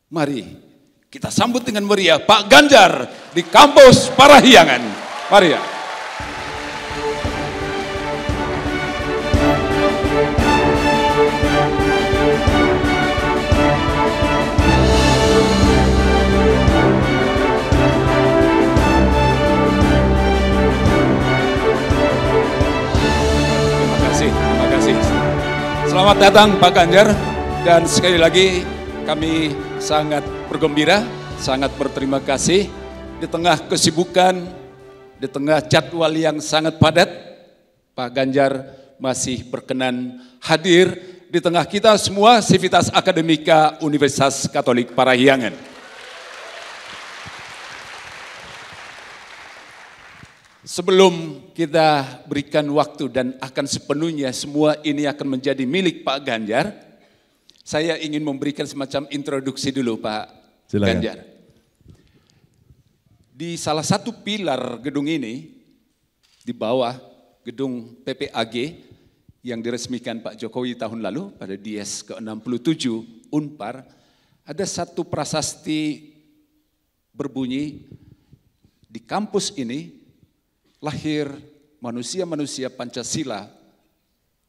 Mari kita sambut dengan meriah Pak Ganjar di kampus Parahyangan. Mari ya. Terima kasih. Selamat datang Pak Ganjar, dan sekali lagi kami sangat bergembira, sangat berterima kasih di tengah kesibukan, di tengah jadwal yang sangat padat, Pak Ganjar masih berkenan hadir di tengah kita semua Sivitas Akademika Universitas Katolik Parahyangan. Sebelum kita berikan waktu dan akan sepenuhnya semua ini akan menjadi milik Pak Ganjar, saya ingin memberikan semacam introduksi dulu Pak Ganjar. Di salah satu pilar gedung ini, di bawah gedung PPAG yang diresmikan Pak Jokowi tahun lalu pada Dies ke-67 Unpar, ada satu prasasti berbunyi, di kampus ini lahir manusia-manusia Pancasila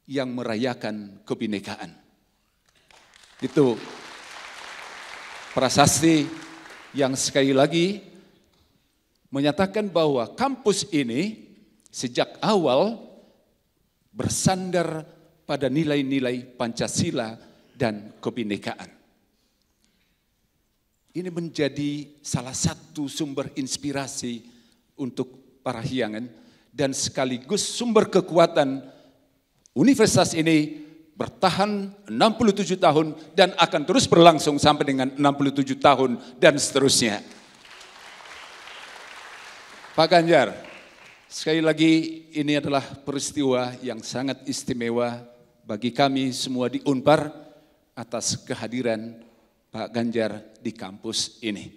yang merayakan kebinekaan. Itu prasasti yang sekali lagi menyatakan bahwa kampus ini sejak awal bersandar pada nilai-nilai Pancasila dan kebinekaan. Ini menjadi salah satu sumber inspirasi untuk Parahyangan dan sekaligus sumber kekuatan universitas ini bertahan 67 tahun dan akan terus berlangsung sampai dengan 67 tahun dan seterusnya. Pak Ganjar, sekali lagi ini adalah peristiwa yang sangat istimewa bagi kami semua di Unpar atas kehadiran Pak Ganjar di kampus ini.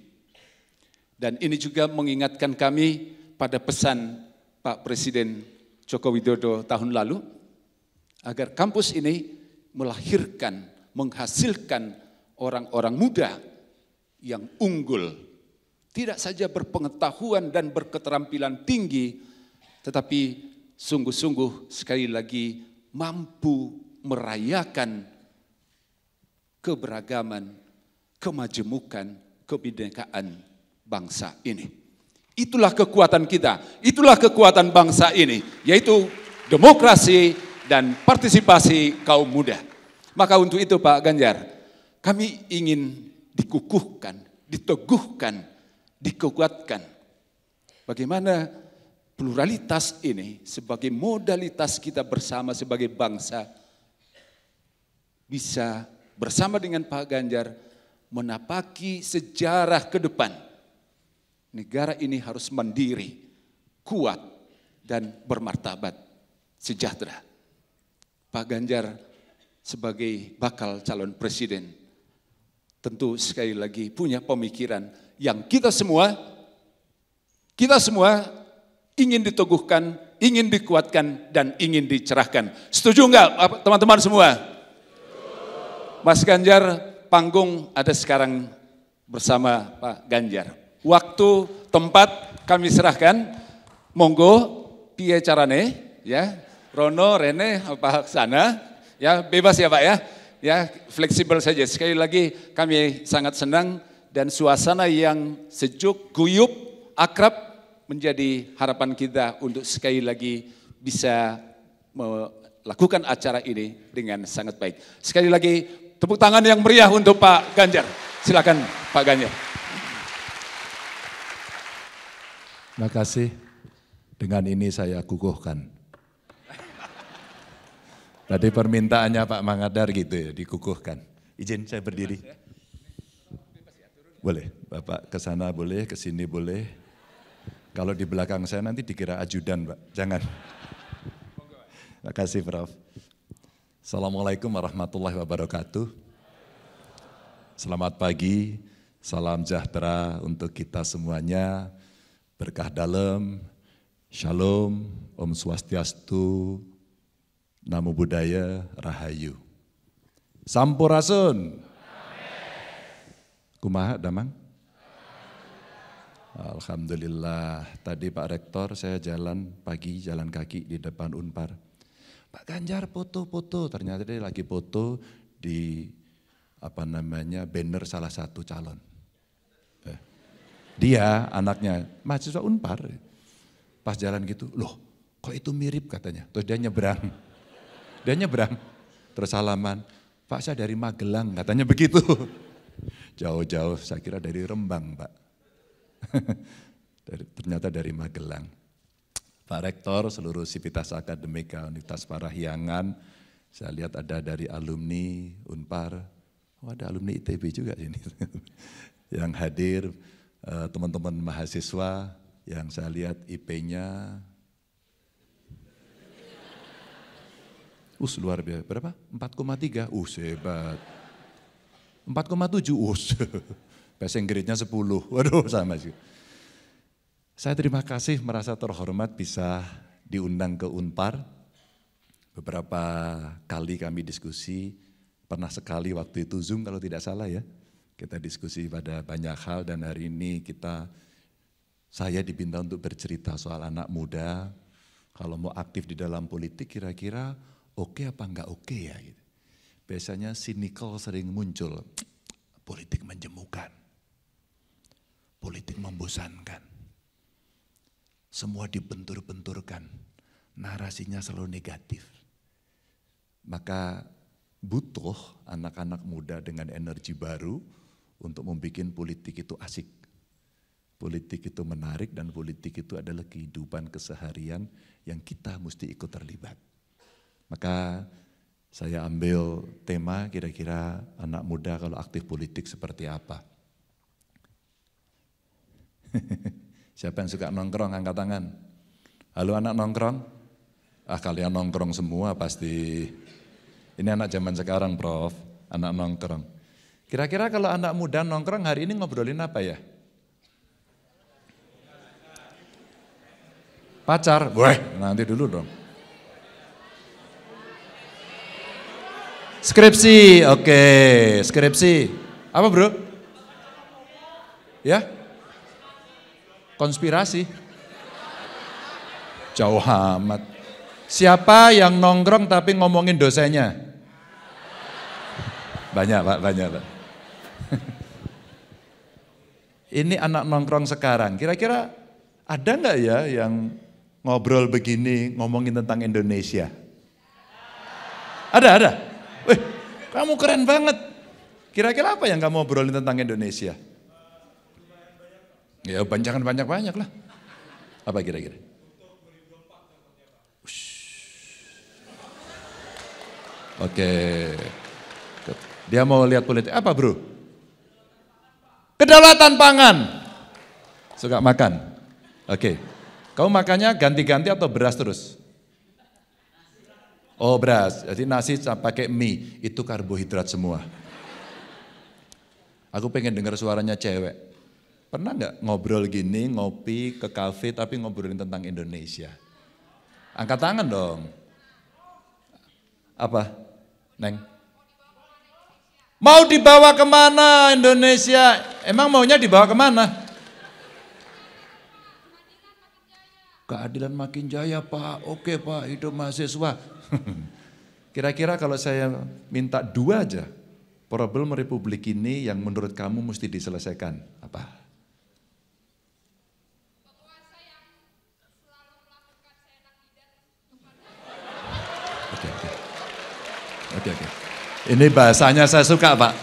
Dan ini juga mengingatkan kami pada pesan Pak Presiden Joko Widodo tahun lalu, agar kampus ini melahirkan, menghasilkan orang-orang muda yang unggul, tidak saja berpengetahuan dan berketerampilan tinggi, tetapi sungguh-sungguh sekali lagi mampu merayakan keberagaman, kemajemukan, kebinekaan bangsa ini. Itulah kekuatan kita, itulah kekuatan bangsa ini, yaitu demokrasi dan partisipasi kaum muda. Maka untuk itu Pak Ganjar, kami ingin dikukuhkan, diteguhkan, dikuatkan. Bagaimana pluralitas ini sebagai modalitas kita bersama sebagai bangsa bisa bersama dengan Pak Ganjar menapaki sejarah ke depan. Negara ini harus mandiri, kuat, dan bermartabat, sejahtera. Pak Ganjar sebagai bakal calon presiden tentu sekali lagi punya pemikiran yang kita semua ingin diteguhkan, ingin dikuatkan, dan ingin dicerahkan. Setuju enggak teman-teman semua? Mas Ganjar, panggung ada sekarang bersama Pak Ganjar. Waktu, tempat kami serahkan, monggo piye carane ya, Rono, Rene, Pak Sana, ya bebas ya Pak ya fleksibel saja. Sekali lagi kami sangat senang dan suasana yang sejuk, guyup, akrab menjadi harapan kita untuk sekali lagi bisa melakukan acara ini dengan sangat baik. Sekali lagi tepuk tangan yang meriah untuk Pak Ganjar. Silakan Pak Ganjar. Terima kasih. Dengan ini saya kukuhkan. Tadi permintaannya Pak Mangadar gitu ya, dikukuhkan. Izin saya berdiri. Boleh, Bapak ke sana boleh, ke sini boleh. Kalau di belakang saya nanti dikira ajudan, Pak. Jangan. Terima kasih, Prof. Assalamualaikum warahmatullahi wabarakatuh. Selamat pagi, salam sejahtera untuk kita semuanya. Berkah dalam, shalom, Om Swastiastu, Namo Buddhaya, Rahayu. Sampurasun. Kumaha damang? Alhamdulillah, tadi Pak Rektor saya jalan pagi, jalan kaki di depan Unpar. Pak Ganjar foto-foto, ternyata dia lagi foto di banner salah satu calon. Dia anaknya mahasiswa Unpar, pas jalan gitu, loh kok itu mirip katanya, terus dia nyebrang, terus salaman, Pak saya dari Magelang katanya begitu. Jauh-jauh, saya kira dari Rembang Pak. Ternyata dari Magelang. Pak Rektor, seluruh sivitas akademika Universitas Parahyangan, saya lihat ada dari alumni Unpar, ada alumni ITB juga sini. Yang hadir, teman-teman mahasiswa yang saya lihat IP-nya, luar biasa, berapa? 4,3, hebat. 4,7, bahasa Inggrisnya 10, waduh sama sih. Saya terima kasih, merasa terhormat bisa diundang ke Unpar. Beberapa kali kami diskusi, pernah sekali waktu itu Zoom kalau tidak salah ya. Kita diskusi pada banyak hal dan hari ini saya diminta untuk bercerita soal anak muda. Kalau mau aktif di dalam politik kira-kira oke apa enggak oke ya gitu. Biasanya cynical sering muncul, politik menjemukan, politik membosankan, semua dibentur-benturkan, narasinya selalu negatif. Maka butuh anak-anak muda dengan energi baru untuk membuat politik itu asik. Politik itu menarik dan politik itu adalah kehidupan keseharian yang kita mesti ikut terlibat. Maka saya ambil tema kira-kira anak muda kalau aktif politik seperti apa. Siapa yang suka nongkrong angkat tangan? Halo anak nongkrong? Kalian nongkrong semua pasti. Ini anak zaman sekarang Prof, anak nongkrong. Kira-kira kalau anak muda nongkrong hari ini ngobrolin apa ya? Pacar? Weh, nanti dulu dong. Skripsi, oke, skripsi. Apa bro? Ya? Konspirasi. Jauh amat. Siapa yang nongkrong tapi ngomongin dosennya? Banyak Pak, banyak Pak. Ini anak nongkrong sekarang, kira-kira ada nggak ya yang ngobrol begini, ngomongin tentang Indonesia? Ada. Kamu keren banget. Kira-kira apa yang kamu obrolin tentang Indonesia? Ya jangan banyak-banyak lah. Apa kira-kira? Oke. Dia mau lihat politik. Apa bro? Kedaulatan pangan. Suka makan? Oke. Kamu makannya ganti-ganti atau beras terus? Oh beras, jadi nasi pakai mie, itu karbohidrat semua. Aku pengen dengar suaranya cewek. Pernah nggak ngobrol gini, ngopi ke kafe tapi ngobrolin tentang Indonesia? Angkat tangan dong. Apa, Neng? Mau dibawa kemana Indonesia? Emang maunya dibawa kemana? Keadilan makin jaya Pak, oke Pak, hidup mahasiswa. Kira-kira kalau saya minta 2 aja, problem Republik ini yang menurut kamu mesti diselesaikan, apa? Oke. Ini bahasanya saya suka Pak.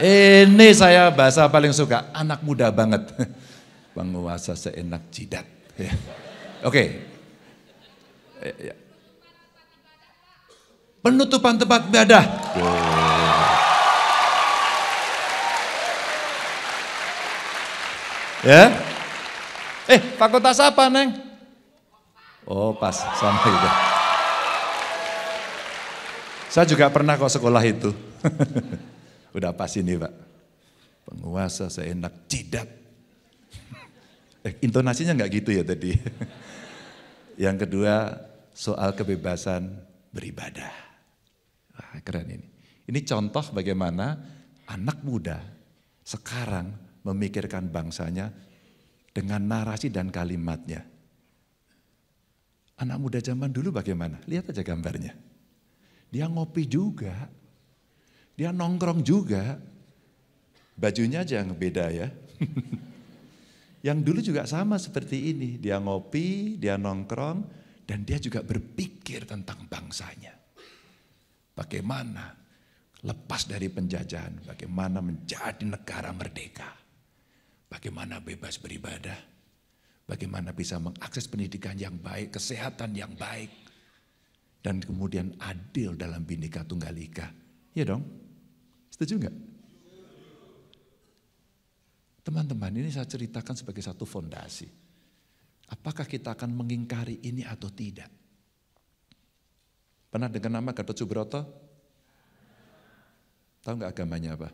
Ini saya bahasa paling suka, anak muda banget. Penguasa seenak jidat. Oke. Penutupan tempat ibadah. Ya. Fakultas apa, Neng? Oh, pas sama itu. Saya juga pernah kok sekolah itu. Udah pas ini, Pak. Penguasa seenak jidat. Intonasinya enggak gitu ya tadi. Yang kedua, soal kebebasan beribadah. Wah, keren ini. Ini contoh bagaimana anak muda Sekarang memikirkan bangsanya dengan narasi dan kalimatnya. Anak muda zaman dulu bagaimana? Lihat aja gambarnya. Dia ngopi juga, dia nongkrong juga. Bajunya aja yang beda ya. Yang dulu juga sama seperti ini. Dia ngopi, dia nongkrong, dan dia juga berpikir tentang bangsanya. Bagaimana lepas dari penjajahan, bagaimana menjadi negara merdeka. Bagaimana bebas beribadah, bagaimana bisa mengakses pendidikan yang baik, kesehatan yang baik, dan kemudian adil dalam Bhinneka Tunggal Ika. Iya dong? Setuju enggak? Teman-teman, ini saya ceritakan sebagai satu fondasi. Apakah kita akan mengingkari ini atau tidak? Pernah dengar nama Gatot Subroto? Tahu enggak agamanya apa?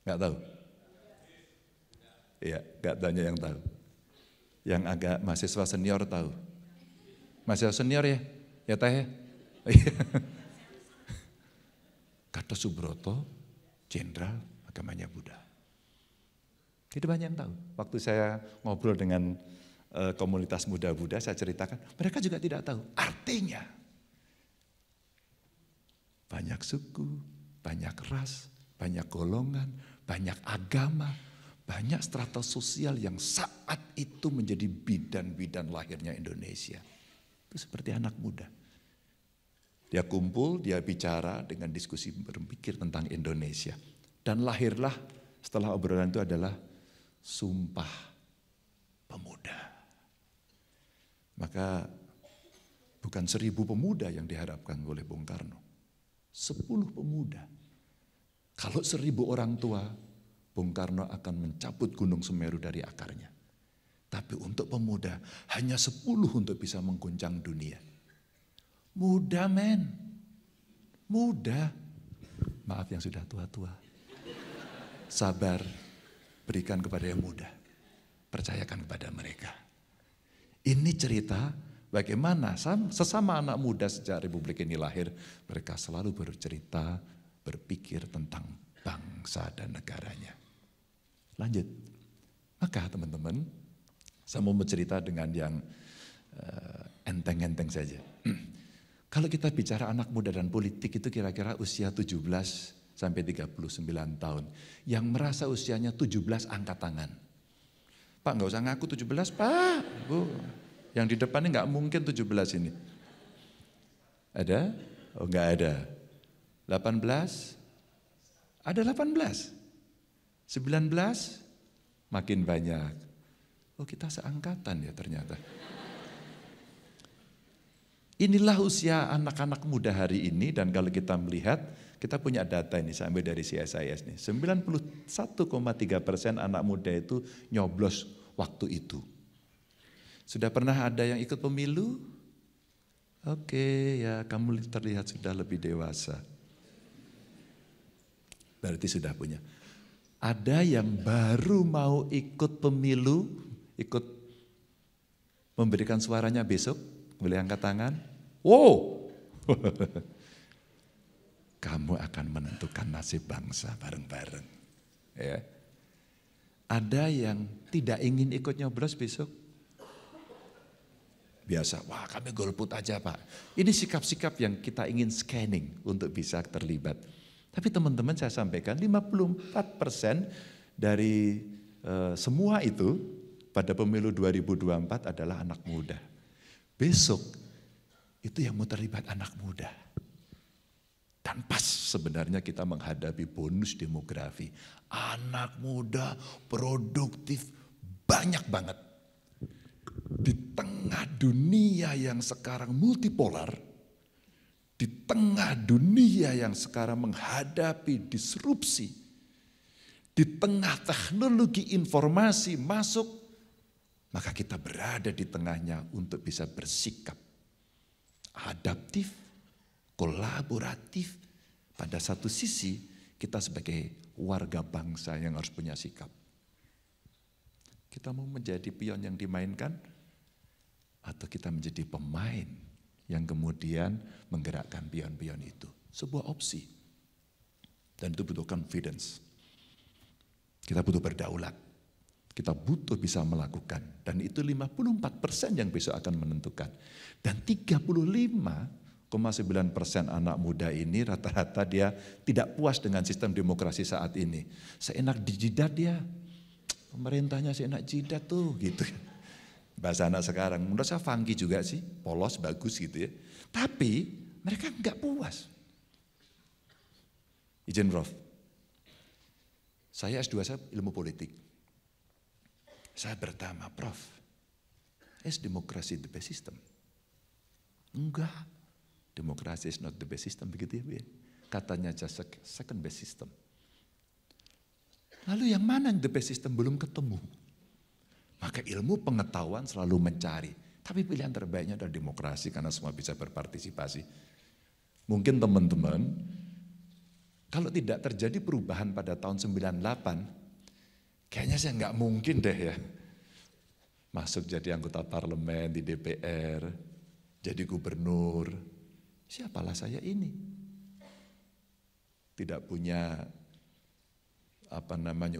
Enggak tahu? Iya, enggak banyak yang tahu. Yang agak mahasiswa senior tahu. Mahasiswa senior ya? Ya teh? Gatot Subroto, jenderal agamanya Buddha. Tidak banyak yang tahu. Waktu saya ngobrol dengan komunitas muda Buddha, saya ceritakan, mereka juga tidak tahu. Artinya, banyak suku, banyak ras, banyak golongan, banyak agama, banyak strata sosial yang saat itu menjadi bidan-bidan lahirnya Indonesia. Itu seperti anak muda. Dia kumpul, dia bicara dengan diskusi berpikir tentang Indonesia. Dan lahirlah setelah obrolan itu adalah Sumpah Pemuda. Maka bukan 1000 pemuda yang diharapkan oleh Bung Karno. 10 pemuda. Kalau 1000 orang tua, Bung Karno akan mencabut Gunung Semeru dari akarnya. Tapi untuk pemuda, hanya 10 untuk bisa mengguncang dunia. Muda men, muda. Maaf yang sudah tua-tua. Sabar, berikan kepada yang muda. Percayakan kepada mereka. Ini cerita bagaimana sesama anak muda sejak Republik ini lahir, mereka selalu bercerita, berpikir tentang bangsa dan negaranya. Lanjut. Maka teman-teman, saya mau bercerita dengan yang enteng-enteng saja. Kalau kita bicara anak muda dan politik itu kira-kira usia 17 sampai 39 tahun. Yang merasa usianya 17 angkat tangan. Pak nggak usah ngaku 17 Pak. Bu. Yang di depan ini nggak mungkin 17 ini. Ada? Oh nggak ada. 18? Ada 18. 19 makin banyak. Oh kita seangkatan ya ternyata. Inilah usia anak-anak muda hari ini dan kalau kita melihat, kita punya data ini saya ambil dari CSIS nih. 91,3% anak muda itu nyoblos waktu itu. Sudah pernah ada yang ikut pemilu? Oke ya kamu terlihat sudah lebih dewasa. Berarti sudah punya. Ada yang baru mau ikut pemilu, ikut memberikan suaranya besok, boleh angkat tangan? Wow, kamu akan menentukan nasib bangsa bareng-bareng. Ya. Ada yang tidak ingin ikut nyoblos besok? Biasa, wah kami golput aja Pak. Ini sikap-sikap yang kita ingin scanning untuk bisa terlibat. Tapi teman-teman saya sampaikan 54% dari semua itu pada pemilu 2024 adalah anak muda. Besok itu yang mau terlibat anak muda. Dan pas sebenarnya kita menghadapi bonus demografi. Anak muda produktif banyak banget. Di tengah dunia yang sekarang multipolar, di tengah dunia yang sekarang menghadapi disrupsi, di tengah teknologi informasi masuk, maka kita berada di tengahnya untuk bisa bersikap adaptif, kolaboratif. Pada satu sisi kita sebagai warga bangsa yang harus punya sikap. Kita mau menjadi pion yang dimainkan atau kita menjadi pemain yang kemudian menggerakkan pion-pion itu. Sebuah opsi. Dan itu butuh confidence. Kita butuh berdaulat. Kita butuh bisa melakukan. Dan itu 54% yang besok akan menentukan. Dan 35,9% anak muda ini rata-rata dia tidak puas dengan sistem demokrasi saat ini. Seenak dijidat dia. Pemerintahnya seenak jidat tuh gitu. Bahasa anak sekarang. Menurut saya funky juga sih. Polos, bagus gitu ya. Tapi mereka enggak puas. Izin Prof. Saya S2 saya ilmu politik. Saya bertanya, Prof, is demokrasi the best system? Enggak, demokrasi is not the best system, begitu ya. Katanya just second best system. Lalu yang mana yang the best system belum ketemu? Maka ilmu pengetahuan selalu mencari. Tapi pilihan terbaiknya adalah demokrasi karena semua bisa berpartisipasi. Mungkin teman-teman, kalau tidak terjadi perubahan pada tahun 98, kayaknya saya nggak mungkin deh ya masuk jadi anggota parlemen di DPR, jadi gubernur. Siapalah saya ini? Tidak punya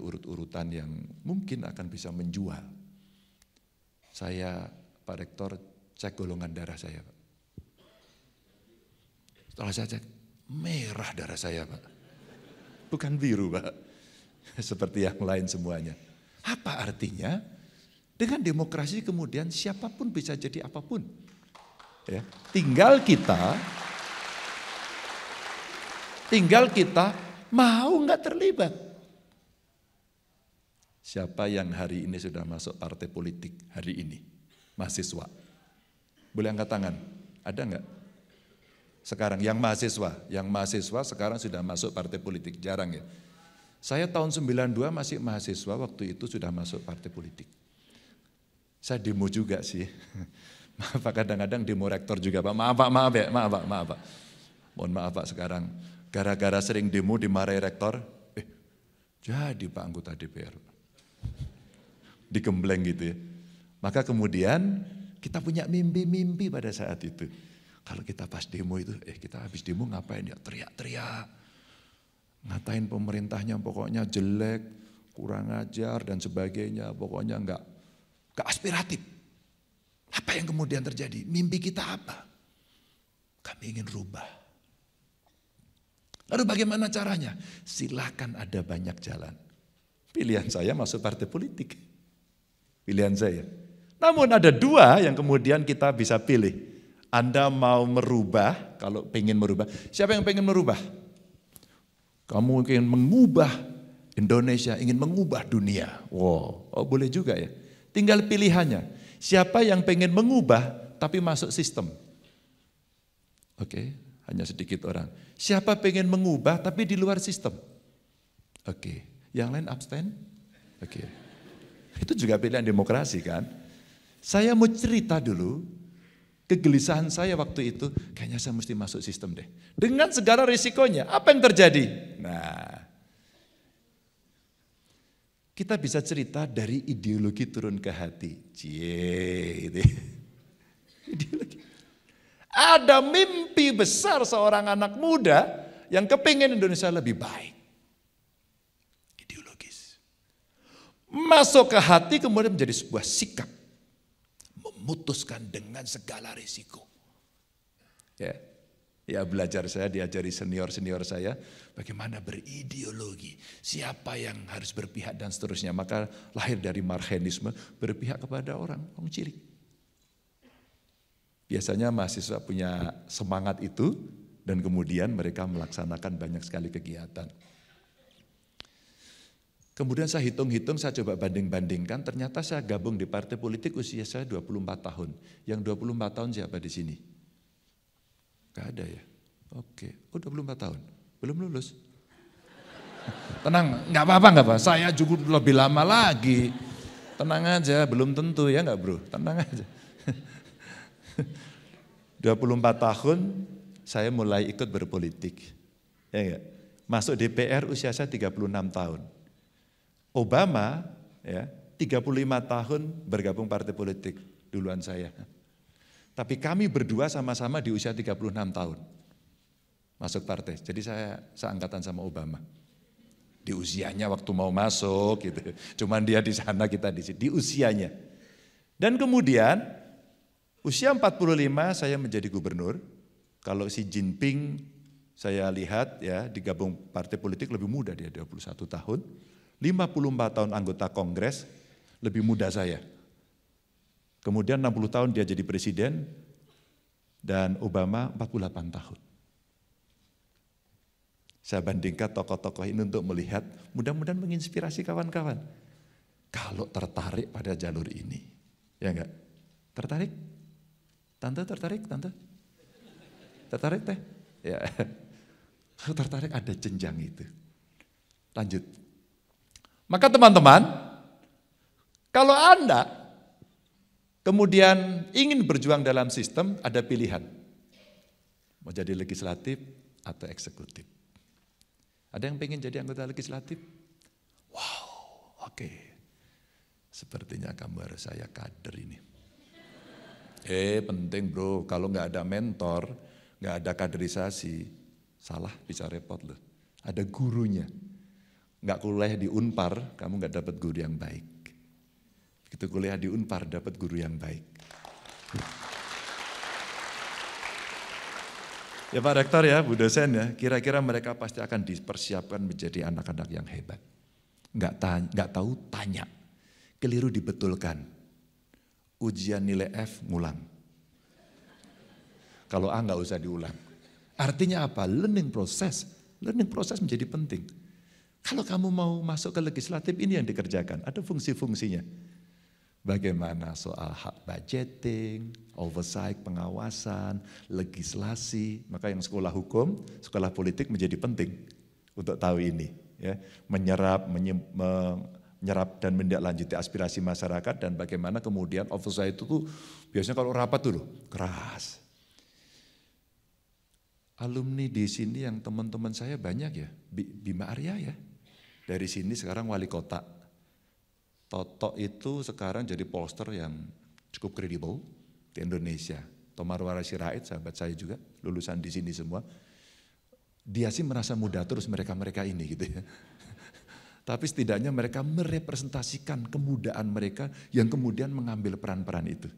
urut-urutan yang mungkin akan bisa menjual. Saya, Pak Rektor, cek golongan darah saya, Pak. Setelah saya cek, merah darah saya, Pak. Bukan biru, Pak. Seperti yang lain semuanya. Apa artinya? Dengan demokrasi kemudian siapapun bisa jadi apapun. Ya. Tinggal kita mau nggak terlibat. Siapa yang hari ini sudah masuk partai politik hari ini? Mahasiswa. Boleh angkat tangan? Ada nggak? Sekarang yang mahasiswa sekarang sudah masuk partai politik, jarang ya. Saya tahun 92 masih mahasiswa, waktu itu sudah masuk partai politik. Saya demo juga sih. Maaf Pak, kadang-kadang demo rektor juga Pak. Maaf Pak. Mohon maaf Pak sekarang. Gara-gara sering demo dimarahi rektor, jadi Pak anggota DPR. Digembleng gitu ya. Maka kemudian kita punya mimpi-mimpi pada saat itu. Kalau kita pas demo itu, kita habis demo ngapain ya? Teriak-teriak. Ngatain pemerintahnya pokoknya jelek, kurang ajar dan sebagainya. Pokoknya enggak aspiratif. Apa yang kemudian terjadi? Mimpi kita apa? Kami ingin rubah. Lalu bagaimana caranya? Silakan, ada banyak jalan. Pilihan saya masuk partai politik. Pilihan saya. Namun ada dua yang kemudian kita bisa pilih. Anda mau merubah, kalau pengen merubah. Siapa yang pengen merubah? Kamu ingin mengubah Indonesia, ingin mengubah dunia. Wow, boleh juga ya. Tinggal pilihannya. Siapa yang pengen mengubah tapi masuk sistem? Oke, hanya sedikit orang. Siapa pengen mengubah tapi di luar sistem? Oke, yang lain abstain? Oke. Itu juga pilihan demokrasi kan? Saya mau cerita dulu, kegelisahan saya waktu itu, kayaknya saya mesti masuk sistem deh. Dengan segala risikonya, apa yang terjadi? Nah, kita bisa cerita dari ideologi turun ke hati. Gitu. Ideologi. Ada mimpi besar seorang anak muda yang kepingin Indonesia lebih baik. Ideologis. Masuk ke hati kemudian menjadi sebuah sikap. Memutuskan dengan segala risiko. Ya belajar saya, diajari senior-senior saya bagaimana berideologi, siapa yang harus berpihak dan seterusnya. Maka lahir dari marxisme, berpihak kepada orang cilik. Biasanya mahasiswa punya semangat itu dan kemudian mereka melaksanakan banyak sekali kegiatan. Kemudian saya hitung-hitung, saya coba banding-bandingkan, ternyata saya gabung di partai politik usia saya 24 tahun. Yang 24 tahun siapa di sini? Gak ada ya? Oke, 24 tahun, belum lulus. Tenang, gak apa-apa, saya juga lebih lama lagi. Tenang aja, belum tentu ya gak bro, tenang aja. 24 tahun saya mulai ikut berpolitik. Ya gak? Masuk DPR usia saya 36 tahun. Obama ya 35 tahun bergabung partai politik duluan saya. Tapi kami berdua sama-sama di usia 36 tahun. masuk partai. Jadi saya seangkatan sama Obama. Di usianya waktu mau masuk gitu. Cuman dia di sana, kita di sini. Di usianya. Dan kemudian usia 45 saya menjadi gubernur. Kalau Xi Jinping saya lihat ya digabung partai politik lebih muda, dia 21 tahun. 54 tahun anggota Kongres, lebih muda saya. Kemudian 60 tahun dia jadi presiden dan Obama 48 tahun. Saya bandingkan tokoh-tokoh ini untuk melihat, mudah-mudahan menginspirasi kawan-kawan. Kalau tertarik pada jalur ini, ya enggak? Tertarik? Tante tertarik, tante? Tertarik teh? Ya. Kalau tertarik ada jenjang itu. Lanjut. Maka teman-teman, kalau Anda kemudian ingin berjuang dalam sistem, ada pilihan. Mau jadi legislatif atau eksekutif. Ada yang pengen jadi anggota legislatif? Wow, oke. Sepertinya kamu harus saya kader ini. Penting bro, kalau nggak ada mentor, nggak ada kaderisasi, salah bisa repot loh. Ada gurunya. Nggak kuliah di Unpar, kamu nggak dapat guru yang baik. Begitu kuliah di Unpar, dapat guru yang baik. Ya Pak Rektor ya, Bu dosen ya, kira-kira mereka pasti akan dipersiapkan menjadi anak-anak yang hebat. Nggak tahu tanya, keliru dibetulkan. Ujian nilai F ngulang. Kalau A nggak usah diulang. Artinya apa? Learning proses menjadi penting. Kalau kamu mau masuk ke legislatif, ini yang dikerjakan, ada fungsi-fungsinya. Bagaimana soal hak budgeting, oversight, pengawasan, legislasi. Maka yang sekolah hukum, sekolah politik menjadi penting untuk tahu ini. Ya, menyerap dan menindaklanjuti aspirasi masyarakat dan bagaimana kemudian oversight itu tuh biasanya kalau rapat tuh loh, keras. Alumni di sini yang teman-teman saya banyak ya, Bima Arya ya. Dari sini sekarang wali kota. Toto itu sekarang jadi pollster yang cukup kredibel di Indonesia. Tomar Wara Sirait, sahabat saya juga, lulusan di sini semua. Dia sih merasa muda terus mereka-mereka ini gitu ya. Tapi setidaknya mereka merepresentasikan kemudaan mereka yang kemudian mengambil peran-peran itu.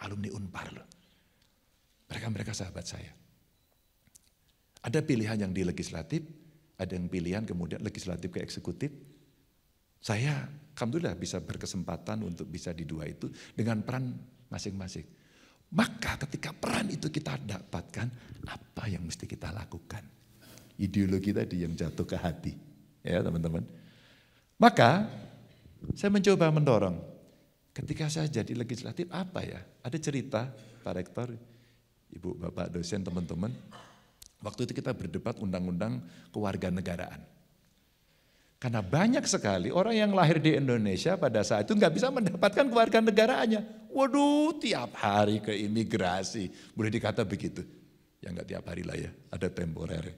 Alumni Unpar loh. Mereka-mereka sahabat saya. Ada pilihan yang di legislatif, ada yang pilihan kemudian legislatif ke eksekutif. Saya alhamdulillah bisa berkesempatan untuk bisa di dua itu dengan peran masing-masing. Maka ketika peran itu kita dapatkan, apa yang mesti kita lakukan? Ideologi tadi yang jatuh ke hati. Ya teman-teman. Maka saya mencoba mendorong. Ketika saya jadi legislatif apa ya? Ada cerita Pak Rektor, Ibu Bapak dosen teman-teman. Waktu itu kita berdebat undang-undang kewarganegaraan. Karena banyak sekali orang yang lahir di Indonesia pada saat itu nggak bisa mendapatkan kewarganegaraannya. Waduh, tiap hari ke imigrasi, boleh dikata begitu. Ya nggak tiap hari lah ya, ada temporer.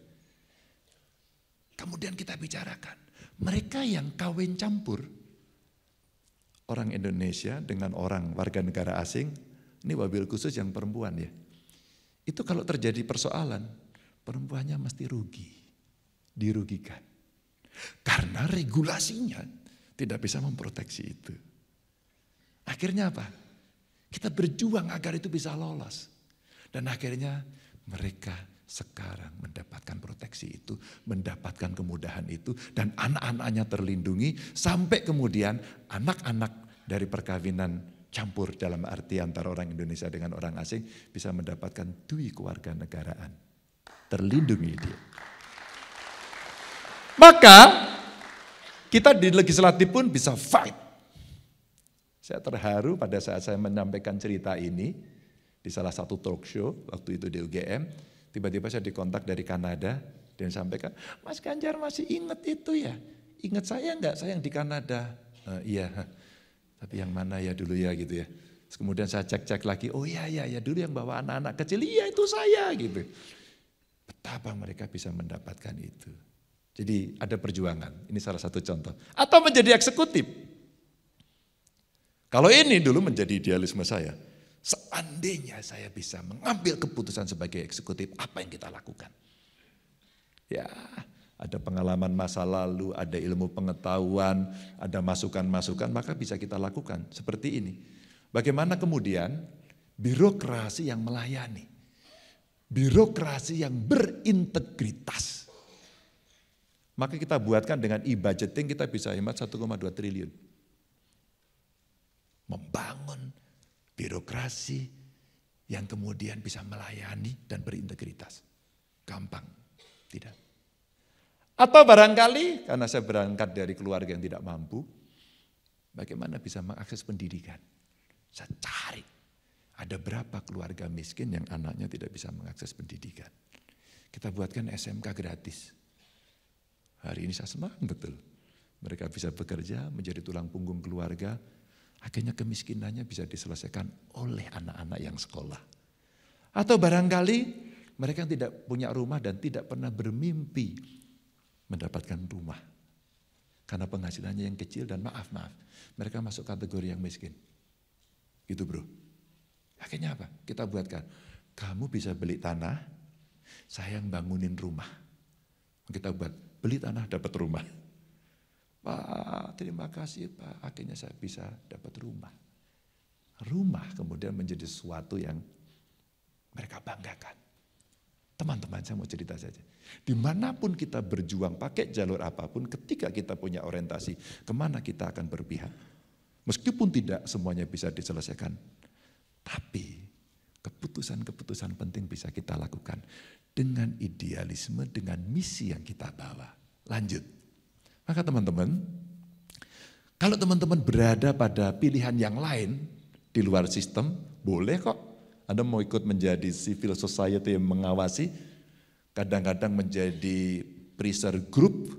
Kemudian kita bicarakan, mereka yang kawin campur, orang Indonesia dengan orang warga negara asing, ini wabil khusus yang perempuan ya. Itu kalau terjadi persoalan, perempuannya mesti rugi, dirugikan. Karena regulasinya tidak bisa memproteksi itu. Akhirnya apa? Kita berjuang agar itu bisa lolos. Dan akhirnya mereka sekarang mendapatkan proteksi itu, mendapatkan kemudahan itu, dan anak-anaknya terlindungi, sampai kemudian anak-anak dari perkawinan campur dalam arti antara orang Indonesia dengan orang asing bisa mendapatkan dui kewarganegaraan. Terlindungi dia. Maka kita di legislatif pun bisa fight. Saya terharu pada saat saya menyampaikan cerita ini di salah satu talk show waktu itu di UGM. Tiba-tiba saya dikontak dari Kanada dan sampaikan, Mas Ganjar masih ingat itu ya? Ingat saya enggak? Saya yang di Kanada. Iya, tapi yang mana ya dulu ya gitu ya. Terus kemudian saya cek-cek lagi, oh iya dulu yang bawa anak-anak kecil, iya itu saya gitu. Betapa mereka bisa mendapatkan itu. Jadi ada perjuangan, ini salah satu contoh. Atau menjadi eksekutif. Kalau ini dulu menjadi idealisme saya. Seandainya saya bisa mengambil keputusan sebagai eksekutif, apa yang kita lakukan? Ya, ada pengalaman masa lalu, ada ilmu pengetahuan, ada masukan-masukan, maka bisa kita lakukan seperti ini. Bagaimana kemudian birokrasi yang melayani, birokrasi yang berintegritas. Maka kita buatkan dengan e-budgeting kita bisa hemat 1,2 triliun. Membangun birokrasi yang kemudian bisa melayani dan berintegritas. Gampang, tidak. Atau barangkali karena saya berangkat dari keluarga yang tidak mampu, bagaimana bisa mengakses pendidikan? Saya cari, ada berapa keluarga miskin yang anaknya tidak bisa mengakses pendidikan. Kita buatkan SMK gratis. Hari ini saya senang betul. Mereka bisa bekerja, menjadi tulang punggung keluarga. Akhirnya kemiskinannya bisa diselesaikan oleh anak-anak yang sekolah. Atau barangkali mereka yang tidak punya rumah dan tidak pernah bermimpi mendapatkan rumah. Karena penghasilannya yang kecil dan maaf, mereka masuk kategori yang miskin. Gitu bro. Akhirnya apa? Kita buatkan, kamu bisa beli tanah, saya yang bangunin rumah. Kita buat, beli tanah dapat rumah. Pak, terima kasih Pak, akhirnya saya bisa dapat rumah. Rumah kemudian menjadi sesuatu yang mereka banggakan. Teman-teman, saya mau cerita saja. Dimanapun kita berjuang, pakai jalur apapun, ketika kita punya orientasi, kemana kita akan berpihak. Meskipun tidak semuanya bisa diselesaikan, tapi keputusan-keputusan penting bisa kita lakukan dengan idealisme, dengan misi yang kita bawa. Lanjut. Maka teman-teman, kalau teman-teman berada pada pilihan yang lain di luar sistem, boleh kok. Anda mau ikut menjadi civil society yang mengawasi, kadang-kadang menjadi pressure group.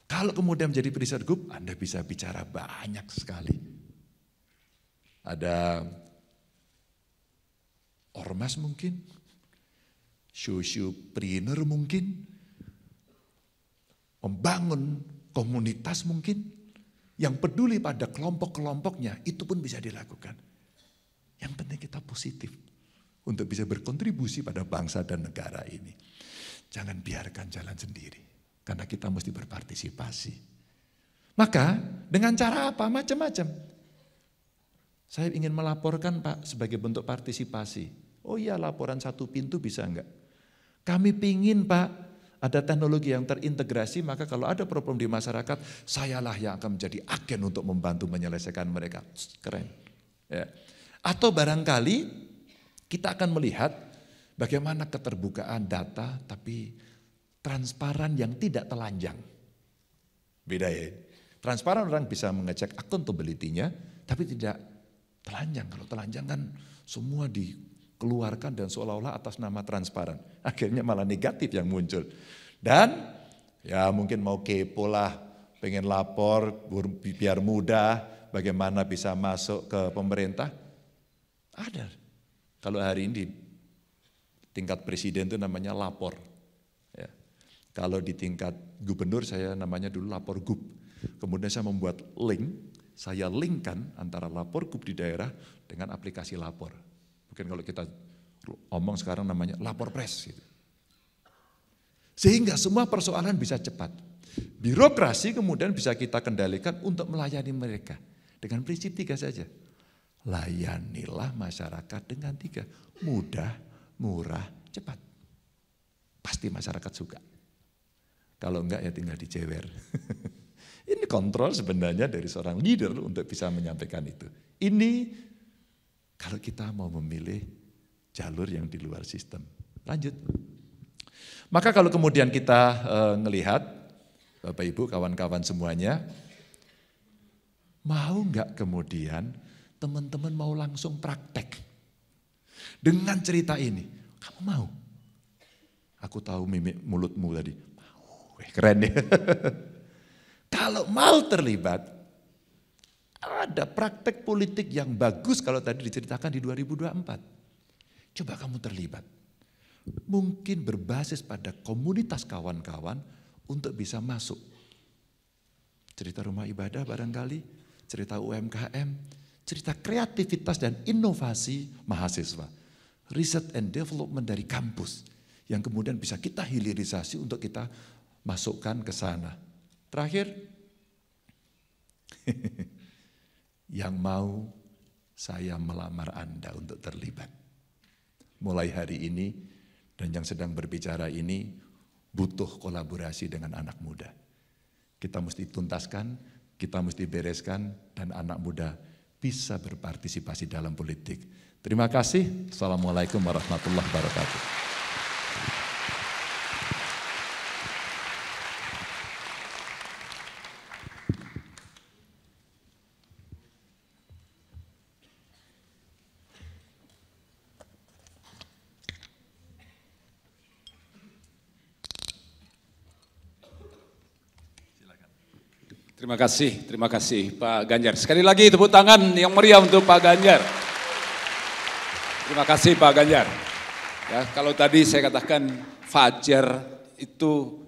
Kalau kemudian menjadi pressure group, Anda bisa bicara banyak sekali. Ada ormas mungkin, sociopreneur mungkin, membangun komunitas mungkin, yang peduli pada kelompok-kelompoknya, itu pun bisa dilakukan. Yang penting kita positif untuk bisa berkontribusi pada bangsa dan negara ini. Jangan biarkan jalan sendiri, karena kita mesti berpartisipasi. Maka dengan cara apa? Macam-macam. Saya ingin melaporkan Pak sebagai bentuk partisipasi. Oh iya, laporan satu pintu bisa enggak? Kami pingin Pak, ada teknologi yang terintegrasi, maka kalau ada problem di masyarakat, sayalah yang akan menjadi agen untuk membantu menyelesaikan mereka. Keren. Ya. Atau barangkali kita akan melihat bagaimana keterbukaan data, tapi transparan yang tidak telanjang. Beda ya. Transparan orang bisa mengecek accountability-nya, tapi tidak telanjang. Kalau telanjang kan semua dikeluarkan dan seolah-olah atas nama transparan. Akhirnya malah negatif yang muncul. Dan ya mungkin mau kepo lah, pengen lapor biar mudah, bagaimana bisa masuk ke pemerintah. Ada. Kalau hari ini tingkat presiden itu namanya lapor. Ya. Kalau di tingkat gubernur saya namanya dulu lapor gub. Kemudian saya membuat link, saya linkkan antara lapor gub di daerah dengan aplikasi lapor. Mungkin kalau kita omong sekarang namanya lapor pres gitu. Sehingga semua persoalan bisa cepat. Birokrasi kemudian bisa kita kendalikan untuk melayani mereka. Dengan prinsip 3 saja. Layanilah masyarakat dengan 3. Mudah, murah, cepat. Pasti masyarakat suka. Kalau enggak ya tinggal dicewer. Ini kontrol sebenarnya dari seorang leader untuk bisa menyampaikan itu. Ini kalau kita mau memilih jalur yang di luar sistem. Lanjut. Maka kalau kemudian kita ngelihat, Bapak Ibu, kawan-kawan semuanya, mau enggak kemudian teman-teman mau langsung praktek dengan cerita ini? Kamu mau? Aku tahu mimik mulutmu tadi. Mau, keren ya. Kalau mau terlibat, ada praktek politik yang bagus kalau tadi diceritakan di 2024. Coba kamu terlibat. Mungkin berbasis pada komunitas kawan-kawan untuk bisa masuk. Cerita rumah ibadah barangkali, cerita UMKM, cerita kreativitas dan inovasi mahasiswa. Research and development dari kampus yang kemudian bisa kita hilirisasi untuk kita masukkan ke sana. Terakhir, yang mau saya melamar Anda untuk terlibat. Mulai hari ini dan yang sedang berbicara ini butuh kolaborasi dengan anak muda. Kita mesti tuntaskan, kita mesti bereskan, dan anak muda bisa berpartisipasi dalam politik. Terima kasih. Assalamualaikum warahmatullahi wabarakatuh. Terima kasih Pak Ganjar. Sekali lagi tepuk tangan yang meriah untuk Pak Ganjar. Terima kasih Pak Ganjar. Ya, kalau tadi saya katakan Fajar itu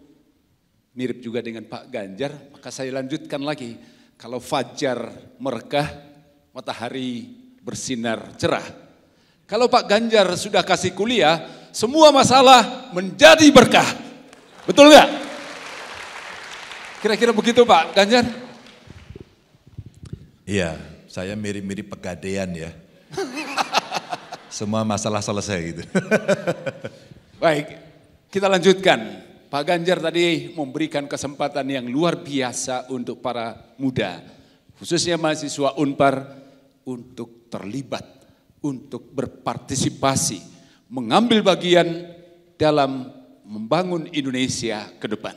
mirip juga dengan Pak Ganjar, maka saya lanjutkan lagi. Kalau Fajar merekah, matahari bersinar cerah. Kalau Pak Ganjar sudah kasih kuliah, semua masalah menjadi berkah. Betul nggak? Kira-kira begitu Pak Ganjar? Iya, saya mirip-mirip Pegadaian ya. Semua masalah selesai gitu. Baik, kita lanjutkan. Pak Ganjar tadi memberikan kesempatan yang luar biasa untuk para muda, khususnya mahasiswa Unpar, untuk terlibat, untuk berpartisipasi, mengambil bagian dalam membangun Indonesia ke depan.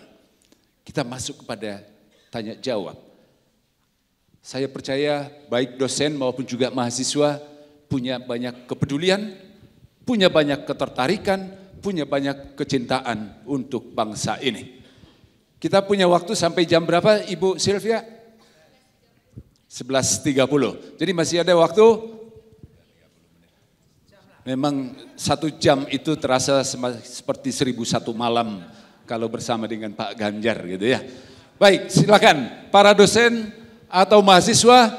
Kita masuk kepada tanya jawab. Saya percaya baik dosen maupun juga mahasiswa punya banyak kepedulian, punya banyak ketertarikan, punya banyak kecintaan untuk bangsa ini. Kita punya waktu sampai jam berapa Ibu Sylvia? 11.30. Jadi masih ada waktu. Memang 1 jam itu terasa seperti 1001 malam kalau bersama dengan Pak Ganjar gitu ya. Baik, silakan para dosen atau mahasiswa,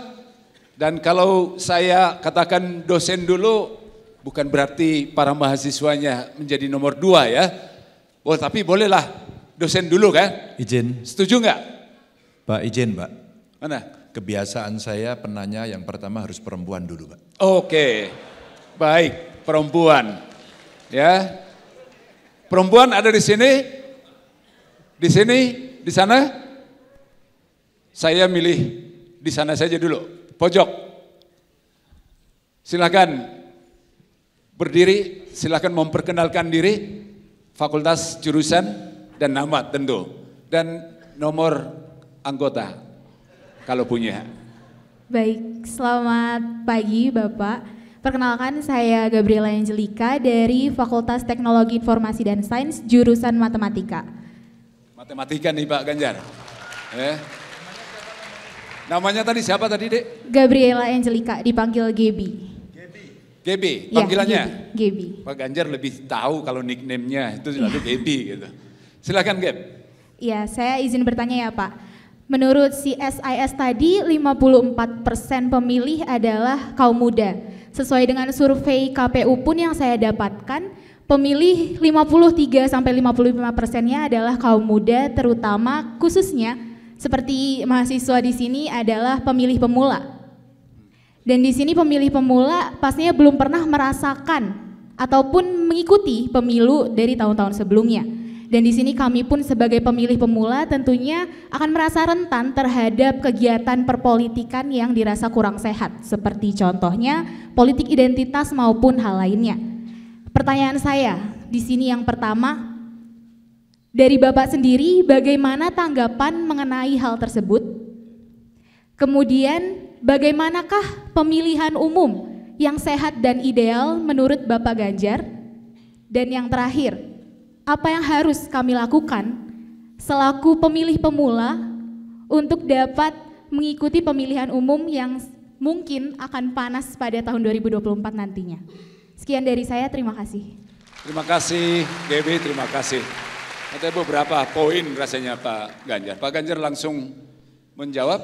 dan kalau saya katakan dosen dulu bukan berarti para mahasiswanya menjadi nomor 2 ya. Oh, tapi bolehlah dosen dulu kan? Izin. Setuju nggak? Pak, izin Pak. Mana? Kebiasaan saya penanya yang pertama harus perempuan dulu Pak. Oke, baik, perempuan. Ya, perempuan ada di sini? Di sini, di sana, saya milih di sana saja dulu, pojok. Silakan berdiri, silakan memperkenalkan diri, fakultas, jurusan, dan nama tentu. Dan nomor anggota, kalau punya. Baik, selamat pagi Bapak. Perkenalkan saya Gabriela Angelika dari Fakultas Teknologi Informasi dan Sains, jurusan Matematika. Matematika nih Pak Ganjar. Namanya tadi siapa tadi Dek? Gabriela Angelika, dipanggil Gebi. Gebi, panggilannya? Ya, Gebi. Pak Ganjar lebih tahu kalau nickname-nya itu selalu Gebi gitu. Silakan Geb. Ya, saya izin bertanya ya Pak. Menurut CSIS tadi 54% pemilih adalah kaum muda. Sesuai dengan survei KPU pun yang saya dapatkan, pemilih 53-55%-nya adalah kaum muda, terutama khususnya seperti mahasiswa di sini adalah pemilih pemula. Dan di sini pemilih pemula pastinya belum pernah merasakan ataupun mengikuti pemilu dari tahun-tahun sebelumnya. Dan di sini kami pun sebagai pemilih pemula tentunya akan merasa rentan terhadap kegiatan perpolitikan yang dirasa kurang sehat, seperti contohnya politik identitas maupun hal lainnya. Pertanyaan saya di sini yang pertama, dari Bapak sendiri bagaimana tanggapan mengenai hal tersebut? Kemudian bagaimanakah pemilihan umum yang sehat dan ideal menurut Bapak Ganjar? Dan yang terakhir, apa yang harus kami lakukan selaku pemilih pemula untuk dapat mengikuti pemilihan umum yang mungkin akan panas pada tahun 2024 nantinya? Sekian dari saya, terima kasih. Terima kasih Gebi, terima kasih. Ada beberapa poin rasanya Pak Ganjar. Pak Ganjar langsung menjawab.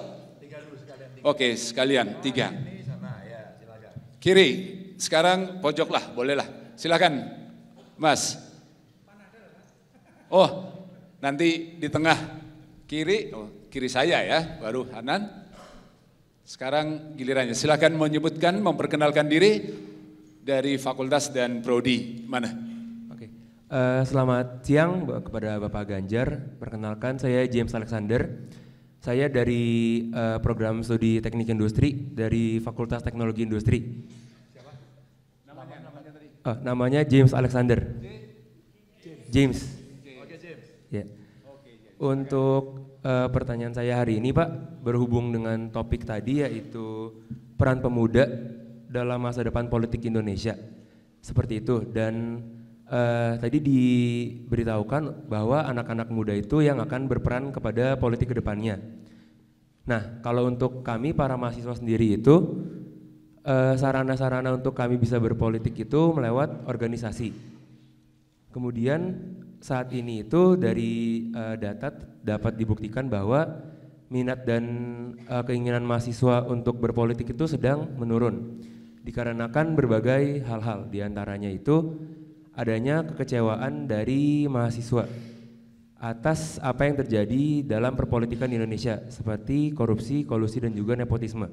Oke, sekalian 3. Kiri, sekarang pojok lah, bolehlah. Silakan Mas. Oh, nanti di tengah kiri, kiri saya ya, baru Hanan. Sekarang gilirannya, silakan menyebutkan, memperkenalkan diri dari fakultas dan prodi mana? Oke, selamat siang kepada Bapak Ganjar. Perkenalkan saya James Alexander. Saya dari program studi teknik industri dari Fakultas Teknologi Industri. Siapa? Namanya tadi? Namanya James Alexander. James. Oke, James. Ya. Untuk pertanyaan saya hari ini Pak, berhubung dengan topik tadi yaitu peran pemuda dalam masa depan politik Indonesia. Seperti itu, dan tadi diberitahukan bahwa anak-anak muda itu yang akan berperan kepada politik ke depannya. Nah, kalau untuk kami para mahasiswa sendiri itu sarana-sarana untuk kami bisa berpolitik itu melewat organisasi. Kemudian saat ini itu dari data dapat dibuktikan bahwa minat dan keinginan mahasiswa untuk berpolitik itu sedang menurun dikarenakan berbagai hal-hal, diantaranya itu adanya kekecewaan dari mahasiswa atas apa yang terjadi dalam perpolitikan Indonesia seperti korupsi, kolusi, dan juga nepotisme.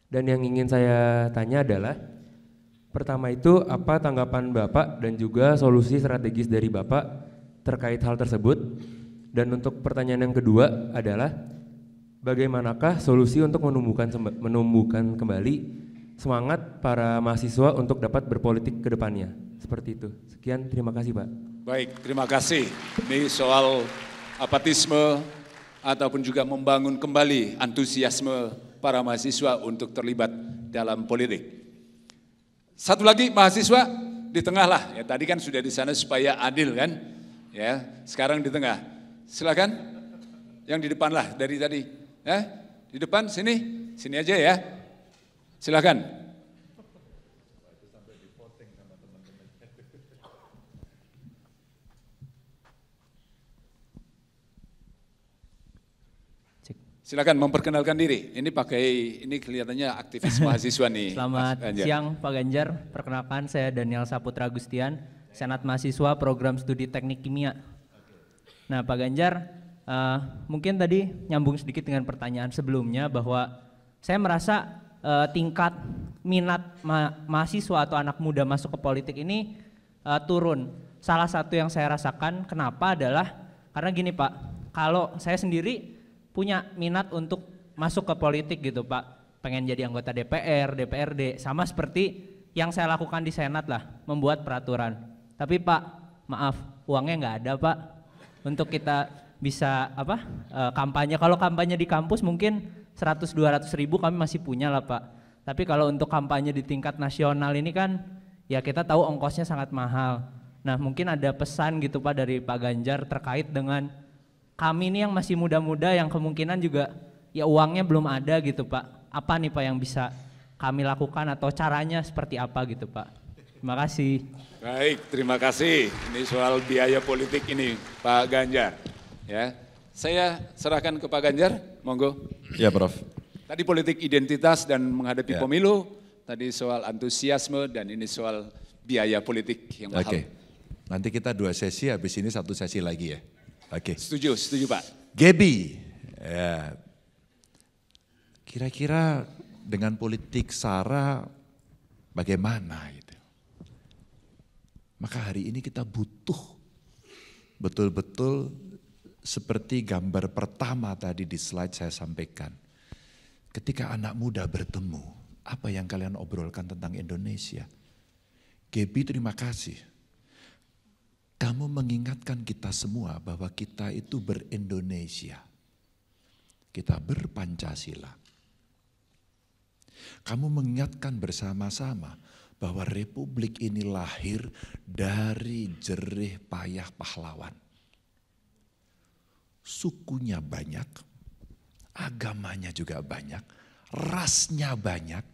Dan yang ingin saya tanya adalah, pertama itu apa tanggapan Bapak dan juga solusi strategis dari Bapak terkait hal tersebut? Dan untuk pertanyaan yang kedua adalah, bagaimanakah solusi untuk menumbuhkan kembali semangat para mahasiswa untuk dapat berpolitik ke depannya? Seperti itu. Sekian, terima kasih Pak. Baik, terima kasih. Ini soal apatisme ataupun juga membangun kembali antusiasme para mahasiswa untuk terlibat dalam politik. Satu lagi mahasiswa di tengah lah, ya tadi kan sudah di sana supaya adil kan, ya sekarang di tengah. Silakan, yang di depan lah dari tadi, ya di depan sini aja ya. Silakan. Silakan memperkenalkan diri. Ini kelihatannya aktivis mahasiswa nih. Selamat siang Pak Ganjar. Perkenalkan saya Daniel Saputra Gustian, Senat Mahasiswa Program Studi Teknik Kimia. Nah Pak Ganjar, mungkin tadi nyambung sedikit dengan pertanyaan sebelumnya bahwa saya merasa tingkat minat mahasiswa atau anak muda masuk ke politik ini turun. Salah satu yang saya rasakan kenapa adalah karena gini Pak, kalau saya sendiri punya minat untuk masuk ke politik gitu Pak, pengen jadi anggota DPR, DPRD, sama seperti yang saya lakukan di Senat lah, membuat peraturan. Tapi Pak, maaf, uangnya nggak ada Pak, untuk kita bisa kampanye. Kalau kampanye di kampus mungkin 100-200 ribu kami masih punya lah Pak. Tapi kalau untuk kampanye di tingkat nasional ini kan, ya kita tahu ongkosnya sangat mahal. Nah mungkin ada pesan gitu Pak dari Pak Ganjar terkait dengan kami ini yang masih muda-muda yang kemungkinan juga ya uangnya belum ada gitu Pak. Apa nih Pak yang bisa kami lakukan atau caranya seperti apa gitu Pak? Terima kasih. Baik, terima kasih. Ini soal biaya politik ini Pak Ganjar. Ya, saya serahkan ke Pak Ganjar, monggo. Ya Prof. Tadi politik identitas dan menghadapi pemilu, tadi soal antusiasme dan ini soal biaya politik yang mahal. Oke, nanti kita 2 sesi, habis ini 1 sesi lagi ya. Oke. Setuju Pak. Gebi, ya. Kira-kira dengan politik SARA bagaimana gitu. Maka hari ini kita butuh betul-betul seperti gambar pertama tadi di slide saya sampaikan. Ketika anak muda bertemu, apa yang kalian obrolkan tentang Indonesia? Gebi, terima kasih. Kamu mengingatkan kita semua bahwa kita itu ber-Indonesia. Kita ber-Pancasila. Kamu mengingatkan bersama-sama bahwa republik ini lahir dari jerih payah pahlawan. Sukunya banyak, agamanya juga banyak, rasnya banyak,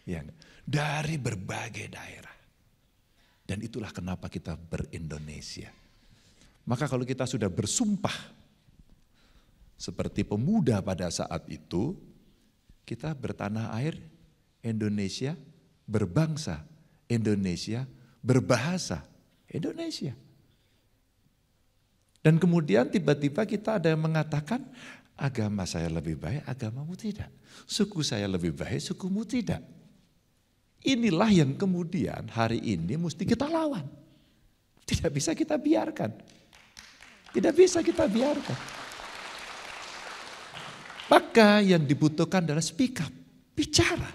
ya, dari berbagai daerah. Dan itulah kenapa kita ber-Indonesia. Maka kalau kita sudah bersumpah seperti pemuda pada saat itu, kita bertanah air Indonesia, berbangsa Indonesia, berbahasa Indonesia. Dan kemudian tiba-tiba kita ada yang mengatakan, agama saya lebih baik, agamamu tidak. Suku saya lebih baik, sukumu tidak. Inilah yang kemudian hari ini mesti kita lawan. Tidak bisa kita biarkan. Tidak bisa kita biarkan. Maka yang dibutuhkan adalah speak up, bicara.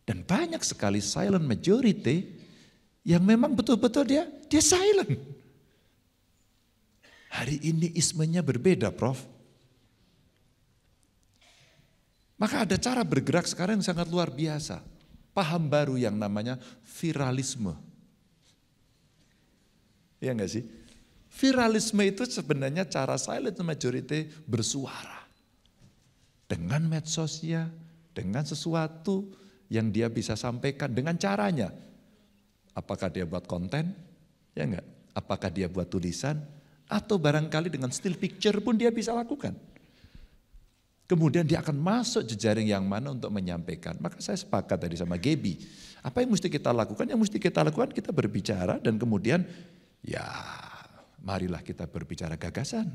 Dan banyak sekali silent majority yang memang betul-betul dia silent. Hari ini ismenya berbeda, Prof. Maka ada cara bergerak sekarang yang sangat luar biasa. Paham baru yang namanya viralisme. Iya enggak sih? Viralisme itu sebenarnya cara silent majority bersuara. Dengan medsosnya, dengan sesuatu yang dia bisa sampaikan dengan caranya. Apakah dia buat konten? Ya enggak? Apakah dia buat tulisan? Atau barangkali dengan still picture pun dia bisa lakukan. Kemudian dia akan masuk jejaring yang mana untuk menyampaikan. Maka saya sepakat tadi sama Gaby. Apa yang mesti kita lakukan? Yang mesti kita lakukan kita berbicara dan kemudian ya marilah kita berbicara gagasan.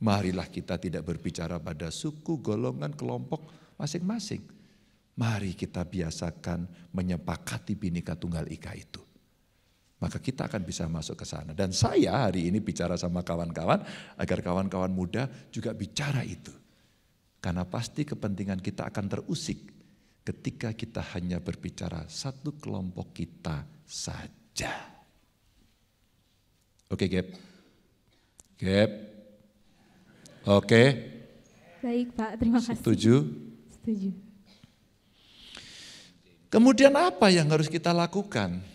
Marilah kita tidak berbicara pada suku, golongan, kelompok masing-masing. Mari kita biasakan menyepakati Bhinneka Tunggal Ika itu. Maka kita akan bisa masuk ke sana. Dan saya hari ini bicara sama kawan-kawan agar kawan-kawan muda juga bicara itu. Karena pasti kepentingan kita akan terusik ketika kita hanya berbicara satu kelompok kita saja. Oke, Gap? Gap? Oke? Baik Pak, terima kasih. Setuju? Setuju. Kemudian apa yang harus kita lakukan?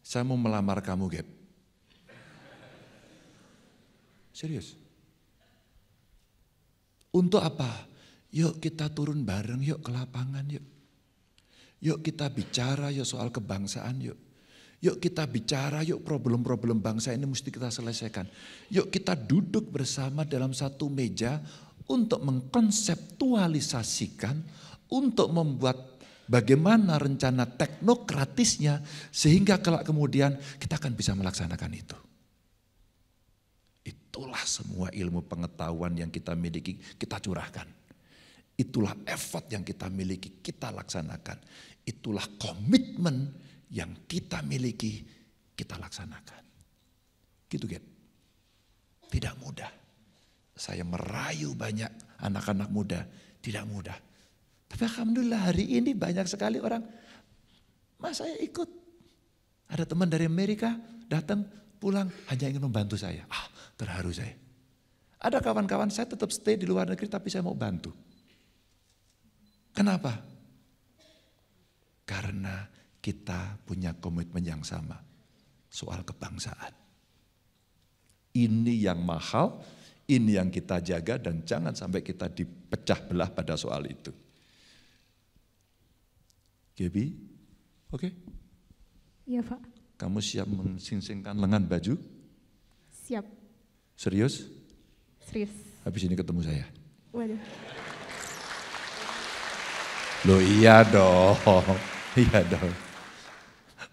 Saya mau melamar kamu, Gap. Serius. Untuk apa? Yuk kita turun bareng, yuk ke lapangan, yuk. Yuk kita bicara, yuk soal kebangsaan, yuk. Yuk kita bicara, yuk problem-problem bangsa ini mesti kita selesaikan. Yuk kita duduk bersama dalam satu meja untuk mengkonseptualisasikan, untuk membuat bagaimana rencana teknokratisnya sehingga kelak kemudian kita akan bisa melaksanakan itu. Itulah semua ilmu pengetahuan yang kita miliki, kita curahkan. Itulah effort yang kita miliki, kita laksanakan. Itulah komitmen yang kita miliki, kita laksanakan. Gitu, Gap. Tidak mudah. Saya merayu banyak anak-anak muda, tidak mudah. Tapi alhamdulillah hari ini banyak sekali orang, Mas saya ikut. Ada teman dari Amerika datang pulang hanya ingin membantu saya. Terharu saya. Ada kawan-kawan saya tetap stay di luar negeri tapi saya mau bantu. Kenapa? Karena kita punya komitmen yang sama soal kebangsaan. Ini yang mahal, ini yang kita jaga dan jangan sampai kita dipecah belah pada soal itu. Gaby, oke? Iya Pak. Kamu siap mensingsingkan lengan baju? Siap. Serius? Serius. Habis ini ketemu saya. Waduh. Loh iya dong, iya dong.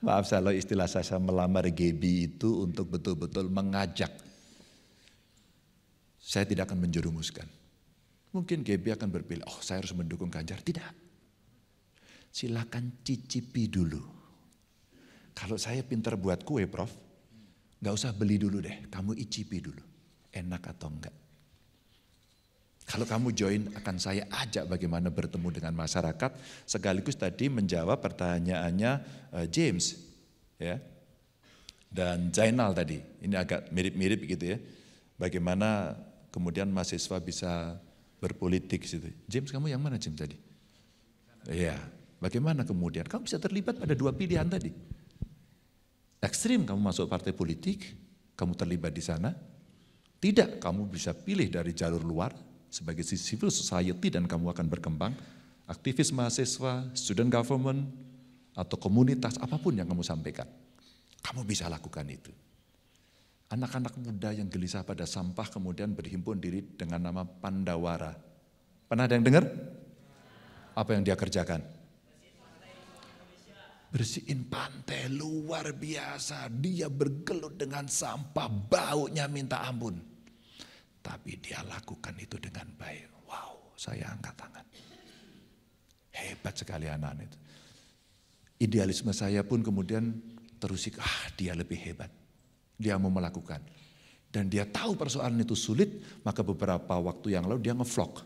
Maaf kalau istilah saya melamar Gaby itu untuk betul-betul mengajak. Saya tidak akan menjerumuskan. Mungkin Gaby akan berpilih, saya harus mendukung Ganjar. Tidak. Silakan cicipi dulu. Kalau saya pintar buat kue, Prof, gak usah beli dulu deh, kamu icipi dulu. Enak atau enggak. Kalau kamu join akan saya ajak bagaimana bertemu dengan masyarakat, sekaligus tadi menjawab pertanyaannya James ya. Dan Zainal tadi. Ini agak mirip-mirip gitu ya. Bagaimana kemudian mahasiswa bisa berpolitik gitu. James, kamu yang mana James tadi? Iya. Bagaimana kemudian kamu bisa terlibat pada dua pilihan tadi. Ekstrim kamu masuk partai politik, kamu terlibat di sana. Tidak, kamu bisa pilih dari jalur luar sebagai civil society dan kamu akan berkembang. Aktivis mahasiswa, student government, atau komunitas, apapun yang kamu sampaikan. Kamu bisa lakukan itu. Anak-anak muda yang gelisah pada sampah kemudian berhimpun diri dengan nama Pandawara. Pernah ada yang dengar? Apa yang dia kerjakan? Bersihin pantai luar biasa. Dia bergelut dengan sampah, baunya minta ampun. Tapi dia lakukan itu dengan baik. Wow, saya angkat tangan. Hebat sekali anak itu. Idealisme saya pun kemudian terusik, dia lebih hebat. Dia mau melakukan. Dan dia tahu persoalan itu sulit, maka beberapa waktu yang lalu dia nge-vlog.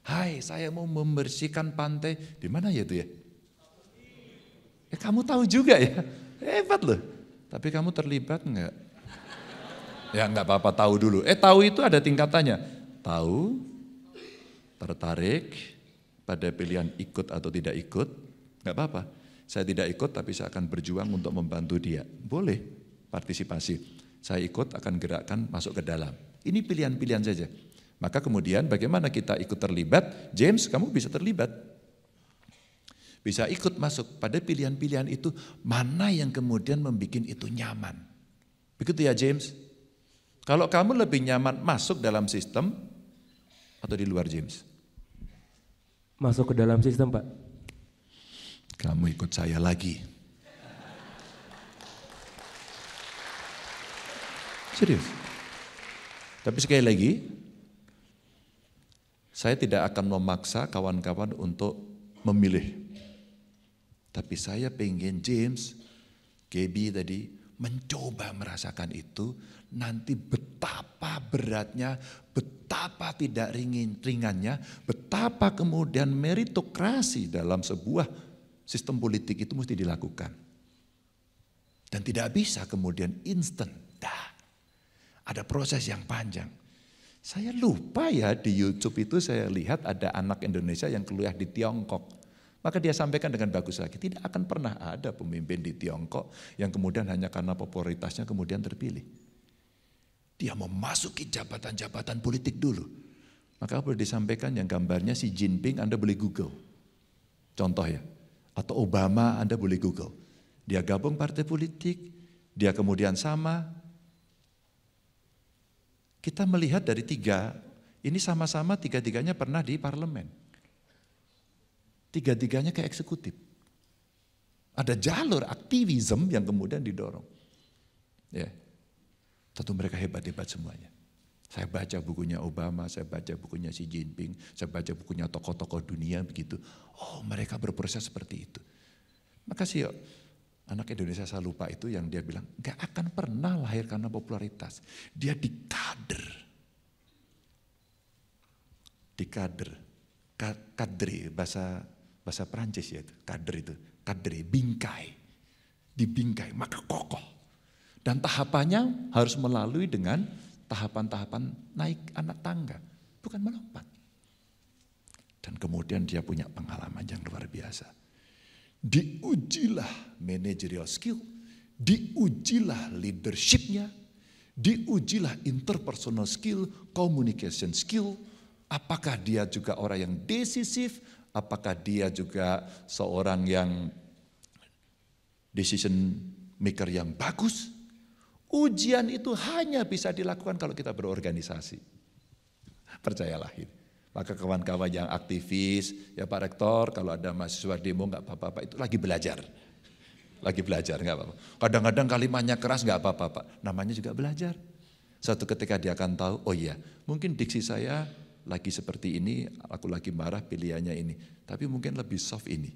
Hai, saya mau membersihkan pantai. Di mana ya itu ya? Kamu tahu juga ya, hebat loh. Tapi kamu terlibat enggak? Ya enggak apa-apa, tahu dulu. Tahu itu ada tingkatannya. Tahu, tertarik pada pilihan ikut atau tidak ikut, enggak apa-apa. Saya tidak ikut tapi saya akan berjuang untuk membantu dia. Boleh partisipasi. Saya ikut akan gerakkan masuk ke dalam. Ini pilihan-pilihan saja. Maka kemudian bagaimana kita ikut terlibat? James, kamu bisa terlibat. Bisa ikut masuk pada pilihan-pilihan itu, mana yang kemudian membuat itu nyaman. Begitu ya James? Kalau kamu lebih nyaman masuk dalam sistem atau di luar James? Masuk ke dalam sistem, Pak. Kamu ikut saya lagi. Serius. Tapi sekali lagi, saya tidak akan memaksa kawan-kawan untuk memilih. Tapi saya pengen James, Gaby tadi mencoba merasakan itu, nanti betapa beratnya, betapa tidak ringannya, betapa kemudian meritokrasi dalam sebuah sistem politik itu mesti dilakukan. Dan tidak bisa kemudian instan. Ada proses yang panjang. Saya lupa ya di YouTube itu saya lihat ada anak Indonesia yang kuliah di Tiongkok. Maka dia sampaikan dengan bagus lagi, tidak akan pernah ada pemimpin di Tiongkok yang kemudian hanya karena popularitasnya kemudian terpilih. Dia memasuki jabatan-jabatan politik dulu. Maka boleh disampaikan yang gambarnya Xi Jinping Anda boleh Google. Contoh ya. Atau Obama Anda boleh Google. Dia gabung partai politik, dia kemudian sama. Kita melihat dari tiga, ini sama-sama tiga-tiganya pernah di parlemen. Tiga-tiganya ke eksekutif. Ada jalur aktivisme yang kemudian didorong. Ya. Tentu mereka hebat-hebat semuanya. Saya baca bukunya Obama, saya baca bukunya Xi Jinping, saya baca bukunya tokoh-tokoh dunia begitu. Oh, mereka berproses seperti itu. Makasih ya. Anak Indonesia saya lupa itu yang dia bilang, gak akan pernah lahir karena popularitas. Dia dikader. Kadri, bahasa Perancis ya itu, kader itu, kadri, bingkai. Dibingkai, maka kokoh. Dan tahapannya harus melalui dengan tahapan-tahapan naik anak tangga, bukan melompat. Dan kemudian dia punya pengalaman yang luar biasa. Diujilah managerial skill, diujilah leadershipnya, diujilah interpersonal skill, communication skill. Apakah dia juga orang yang decisif, apakah dia juga seorang yang decision maker yang bagus. Ujian itu hanya bisa dilakukan kalau kita berorganisasi. Percayalah ini. Maka kawan-kawan yang aktivis, ya Pak Rektor, kalau ada mahasiswa demo nggak apa-apa, Pak, itu lagi belajar. Lagi belajar, nggak apa-apa. Kadang-kadang kalimatnya keras nggak apa-apa, Pak. Namanya juga belajar. Suatu ketika dia akan tahu, oh iya, mungkin diksi saya lagi seperti ini, aku lagi marah, pilihannya ini. Tapi mungkin lebih soft ini.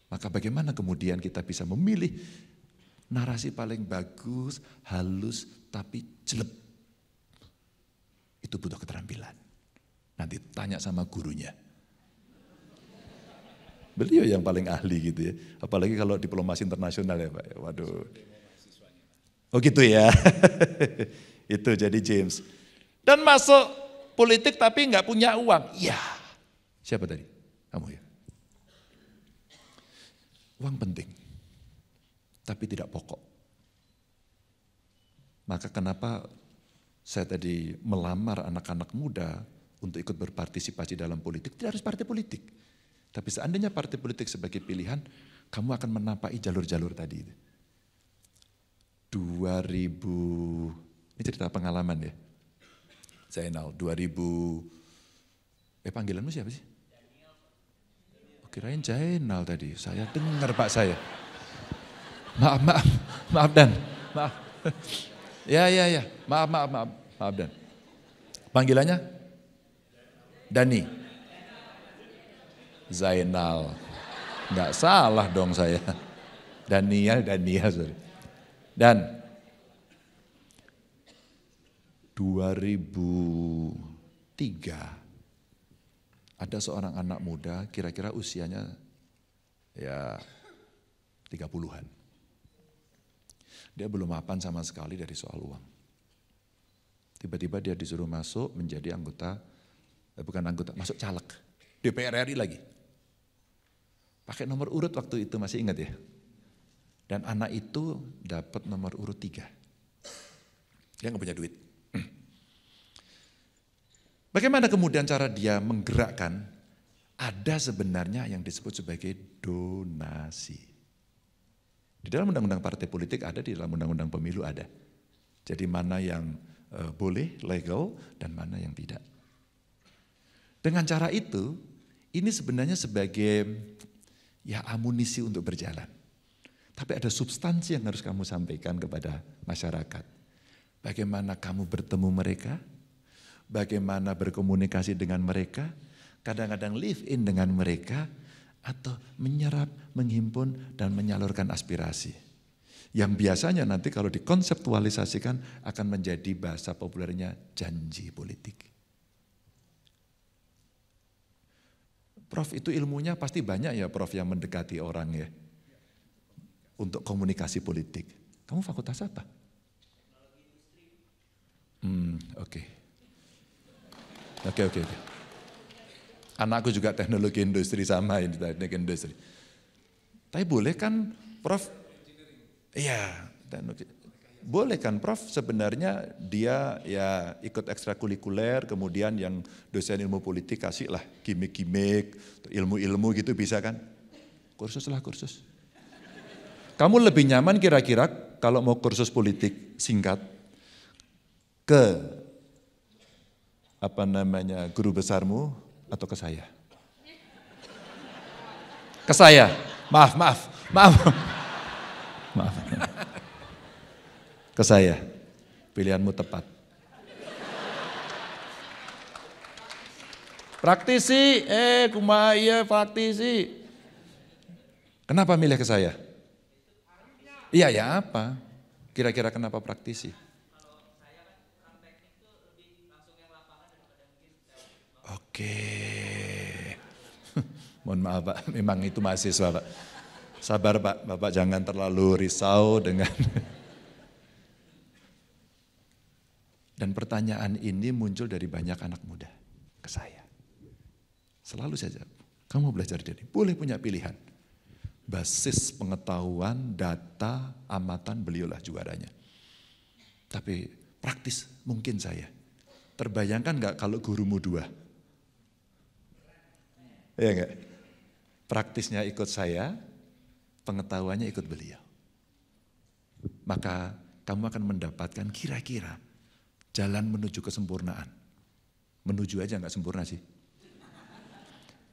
Maka bagaimana kemudian kita bisa memilih narasi paling bagus, halus, tapi jelek. Itu butuh keterampilan. Nanti tanya sama gurunya. Beliau yang paling ahli gitu ya. Apalagi kalau diplomasi internasional ya Pak. Waduh. Oh gitu ya. Itu jadi James. Dan masuk politik tapi nggak punya uang. Iya. Siapa tadi? Kamu ya. Uang penting. Tapi tidak pokok. Maka kenapa saya tadi melamar anak-anak muda untuk ikut berpartisipasi dalam politik, tidak harus partai politik. Tapi seandainya partai politik sebagai pilihan, kamu akan menampai jalur-jalur tadi. 2000, ini cerita pengalaman ya. Zainal, 2000, panggilanmu siapa sih? Oke, Kirain Jainal tadi, saya dengar Pak saya. Maaf Dan, maaf. Ya, maaf Dan. Panggilannya? Dani. Zainal. Enggak salah dong saya. Daniel, sorry. Dan 2003 ada seorang anak muda kira-kira usianya ya 30-an. Dia belum mapan sama sekali dari soal uang. Tiba-tiba dia disuruh masuk menjadi masuk caleg. DPR RI lagi. Pakai nomor urut waktu itu, masih ingat ya? Dan anak itu dapat nomor urut 3. Dia nggak punya duit. Bagaimana kemudian cara dia menggerakkan? Ada sebenarnya yang disebut sebagai donasi. Di dalam undang-undang partai politik ada, di dalam undang-undang pemilu ada. Jadi mana yang boleh, legal, dan mana yang tidak. Dengan cara itu, ini sebenarnya sebagai amunisi untuk berjalan. Tapi ada substansi yang harus kamu sampaikan kepada masyarakat. Bagaimana kamu bertemu mereka, bagaimana berkomunikasi dengan mereka, kadang-kadang live in dengan mereka, atau menyerap, menghimpun, dan menyalurkan aspirasi. Yang biasanya nanti kalau dikonseptualisasikan akan menjadi bahasa populernya janji politik. Prof, itu ilmunya pasti banyak ya Prof yang mendekati orang ya. Untuk komunikasi politik. Kamu fakultas apa? Oke. Anakku juga teknologi industri sama ini, teknik industri. Tapi boleh kan Prof? Iya, boleh kan Prof sebenarnya dia ya ikut ekstrakurikuler, kemudian yang dosen ilmu politik kasihlah gimmick-gimmick, ilmu-ilmu gitu bisa kan? Kursus. Kamu lebih nyaman kira-kira kalau mau kursus politik singkat ke guru besarmu atau ke saya? Ke saya. Maaf. Ke saya. Pilihanmu tepat. Praktisi, praktisi. Kenapa milih ke saya? Iya ya apa? Kira-kira kenapa praktisi? Oke. Mohon maaf Pak, memang itu mahasiswa Pak. Sabar Pak, Bapak jangan terlalu risau dengan. Dan pertanyaan ini muncul dari banyak anak muda ke saya. Selalu saja, kamu belajar jadi, boleh punya pilihan. Basis pengetahuan, data, amatan, beliaulah juaranya. Tapi praktis mungkin saya. Terbayangkan gak kalau gurumu 2? Iya enggak? Praktisnya ikut saya, pengetahuannya ikut beliau. Maka kamu akan mendapatkan kira-kira jalan menuju kesempurnaan. Menuju aja enggak sempurna sih.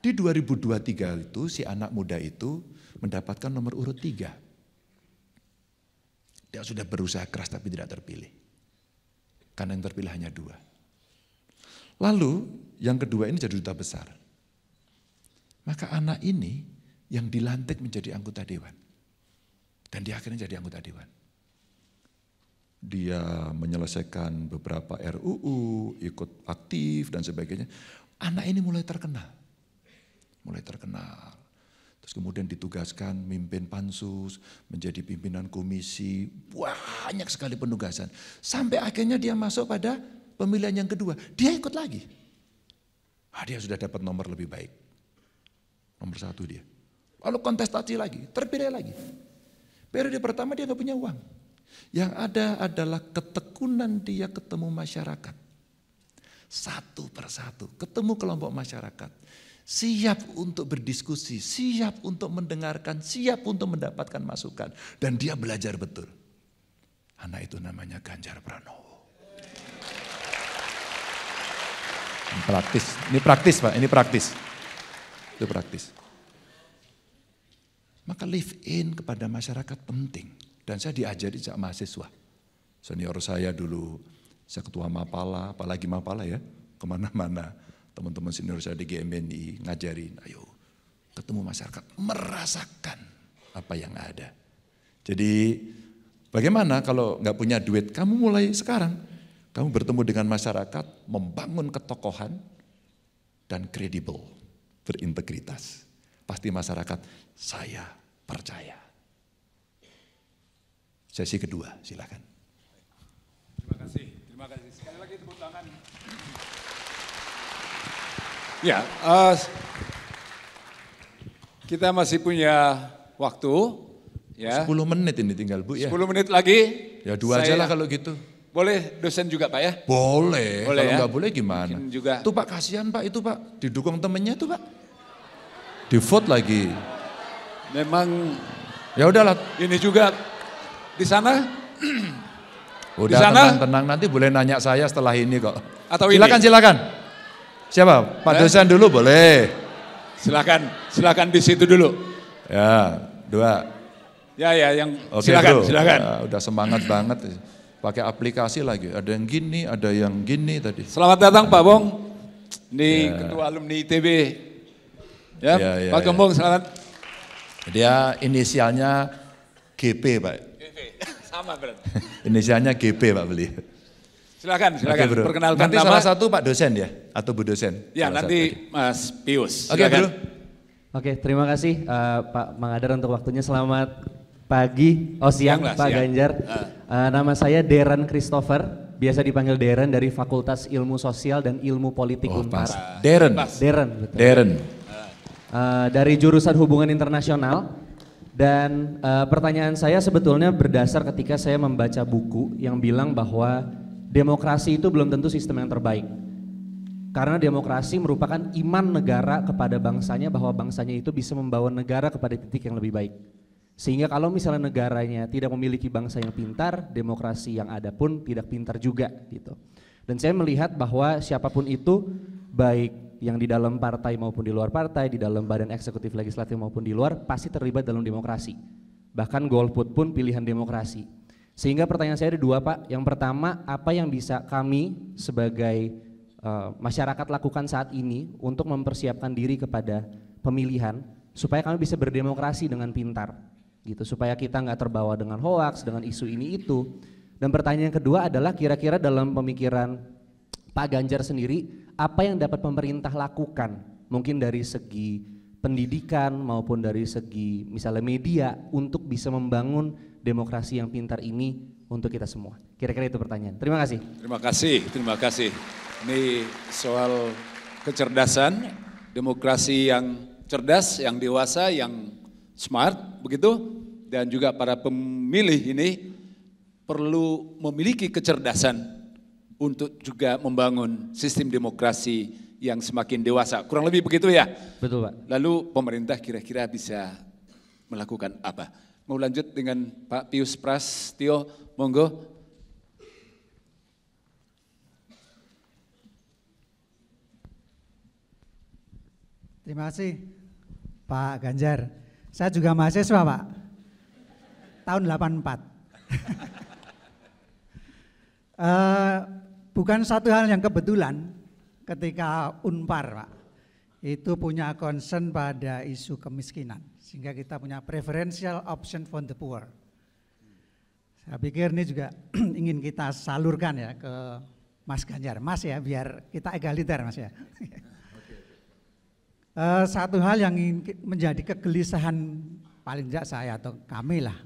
Di 2023 itu si anak muda itu mendapatkan nomor urut 3. Dia sudah berusaha keras tapi tidak terpilih. Karena yang terpilih hanya 2. Lalu yang kedua ini jadi duta besar. Maka anak ini yang dilantik menjadi anggota dewan. Dan dia akhirnya jadi anggota dewan. Dia menyelesaikan beberapa RUU, ikut aktif dan sebagainya. Anak ini mulai terkenal. Terus kemudian ditugaskan mimpin pansus, menjadi pimpinan komisi, banyak sekali penugasan. Sampai akhirnya dia masuk pada pemilihan yang kedua, dia ikut lagi. Dia sudah dapat nomor lebih baik. Nomor 1 dia. Lalu kontestasi lagi, terpilih lagi. Periode pertama dia gak punya uang. Yang ada adalah ketekunan dia ketemu masyarakat. Satu persatu, ketemu kelompok masyarakat. Siap untuk berdiskusi, siap untuk mendengarkan, siap untuk mendapatkan masukan. Dan dia belajar betul. Anak itu namanya Ganjar Pranowo. Ini praktis Pak, ini praktis. Itu praktis. Maka live in kepada masyarakat penting. Dan saya diajari sejak mahasiswa. Senior saya dulu, saya ketua Mapala, apalagi Mapala ya, kemana-mana. Teman-teman senior saya di GMNI ngajarin, ayo ketemu masyarakat, merasakan apa yang ada. Jadi bagaimana kalau nggak punya duit, kamu mulai sekarang. Kamu bertemu dengan masyarakat, membangun ketokohan dan kredibel, berintegritas. Pasti masyarakat, saya percaya. Sesi kedua, silakan. Terima kasih. Sekali lagi tepuk tangan. Ya, kita masih punya waktu. Ya. 10 menit ini tinggal Bu ya. 10 menit lagi. Ya 2 aja lah kalau gitu. Boleh dosen juga Pak ya? Boleh, kalau ya? nggak boleh gimana? Mungkin juga. Tuh Pak, kasihan Pak itu Pak, didukung temennya tuh Pak. Di vote lagi. Memang Ya udahlah. ini juga di sana. Udah di sana? tenang-tenang, nanti boleh nanya saya setelah ini kok. Atau silakan. Siapa? Pak dosen dulu boleh. Silakan di situ dulu. Ya, 2. Ya yang Oke, silakan. Ya, udah semangat banget. Pakai aplikasi lagi, ada yang gini, ada yang gini tadi. Selamat datang Pak Bong. Ini ketua alumni ITB. Ya, Pak Gembong selamat. Dia inisialnya GP Pak. GP, sama berarti. Inisialnya GP Pak beli. Silakan. Oke, bro. Perkenalkan nanti nama. salah satu Pak dosen ya, atau Bu dosen? Ya, salah nanti Mas Pius. Oke, bro. Oke, terima kasih Pak Mangadar untuk waktunya. Selamat pagi, siang Pak Ganjar. Nama saya Deren Christopher, biasa dipanggil Deren dari Fakultas Ilmu Sosial dan Ilmu Politik Unpar. Deren. Betul. Deren. Dari jurusan Hubungan Internasional. Dan pertanyaan saya sebetulnya berdasar ketika saya membaca buku yang bilang bahwa demokrasi itu belum tentu sistem yang terbaik. Karena demokrasi merupakan iman negara kepada bangsanya bahwa bangsanya itu bisa membawa negara kepada titik yang lebih baik. Sehingga kalau misalnya negaranya tidak memiliki bangsa yang pintar, demokrasi yang ada pun tidak pintar juga gitu. Dan saya melihat bahwa siapapun itu, baik yang di dalam partai maupun di luar partai, di dalam badan eksekutif legislatif maupun di luar, pasti terlibat dalam demokrasi. Bahkan golput pun pilihan demokrasi. Sehingga pertanyaan saya ada 2 Pak. Yang pertama, apa yang bisa kami sebagai masyarakat lakukan saat ini untuk mempersiapkan diri kepada pemilihan supaya kami bisa berdemokrasi dengan pintar gitu, supaya kita nggak terbawa dengan hoaks, dengan isu ini itu. Dan pertanyaan yang kedua adalah kira-kira dalam pemikiran Pak Ganjar sendiri, apa yang dapat pemerintah lakukan mungkin dari segi pendidikan maupun dari segi misalnya media untuk bisa membangun demokrasi yang pintar ini untuk kita semua. Kira-kira itu pertanyaan. Terima kasih. Terima kasih. Ini soal kecerdasan, demokrasi yang cerdas, yang dewasa, yang smart, begitu. Dan juga para pemilih ini perlu memiliki kecerdasan untuk juga membangun sistem demokrasi yang semakin dewasa. Kurang lebih begitu ya? Betul Pak. Lalu pemerintah kira-kira bisa melakukan apa? Mau lanjut dengan Pak Pius Prastio, monggo. Terima kasih Pak Ganjar. Saya juga mahasiswa Pak, tahun 84. Bukan satu hal yang kebetulan ketika Unpar Pak, itu punya concern pada isu kemiskinan. Sehingga kita punya preferential option for the poor. Saya pikir ini juga ingin kita salurkan ya ke Mas Ganjar. Mas ya, biar kita egaliter Mas ya. Satu hal yang menjadi kegelisahan paling tidak saya atau kami lah,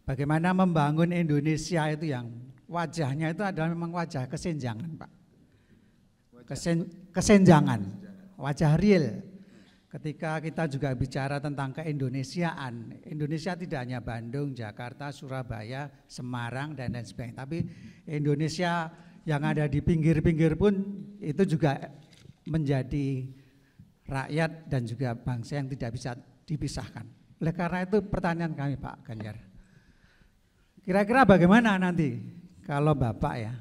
bagaimana membangun Indonesia itu yang wajahnya itu adalah memang wajah kesenjangan Pak, kesenjangan, wajah real. Ketika kita juga bicara tentang keindonesiaan, Indonesia tidak hanya Bandung, Jakarta, Surabaya, Semarang dan lain sebagainya, tapi Indonesia yang ada di pinggir-pinggir pun itu juga menjadi rakyat dan juga bangsa yang tidak bisa dipisahkan. Oleh karena itu pertanyaan kami Pak Ganjar, kira-kira bagaimana nanti kalau Bapak ya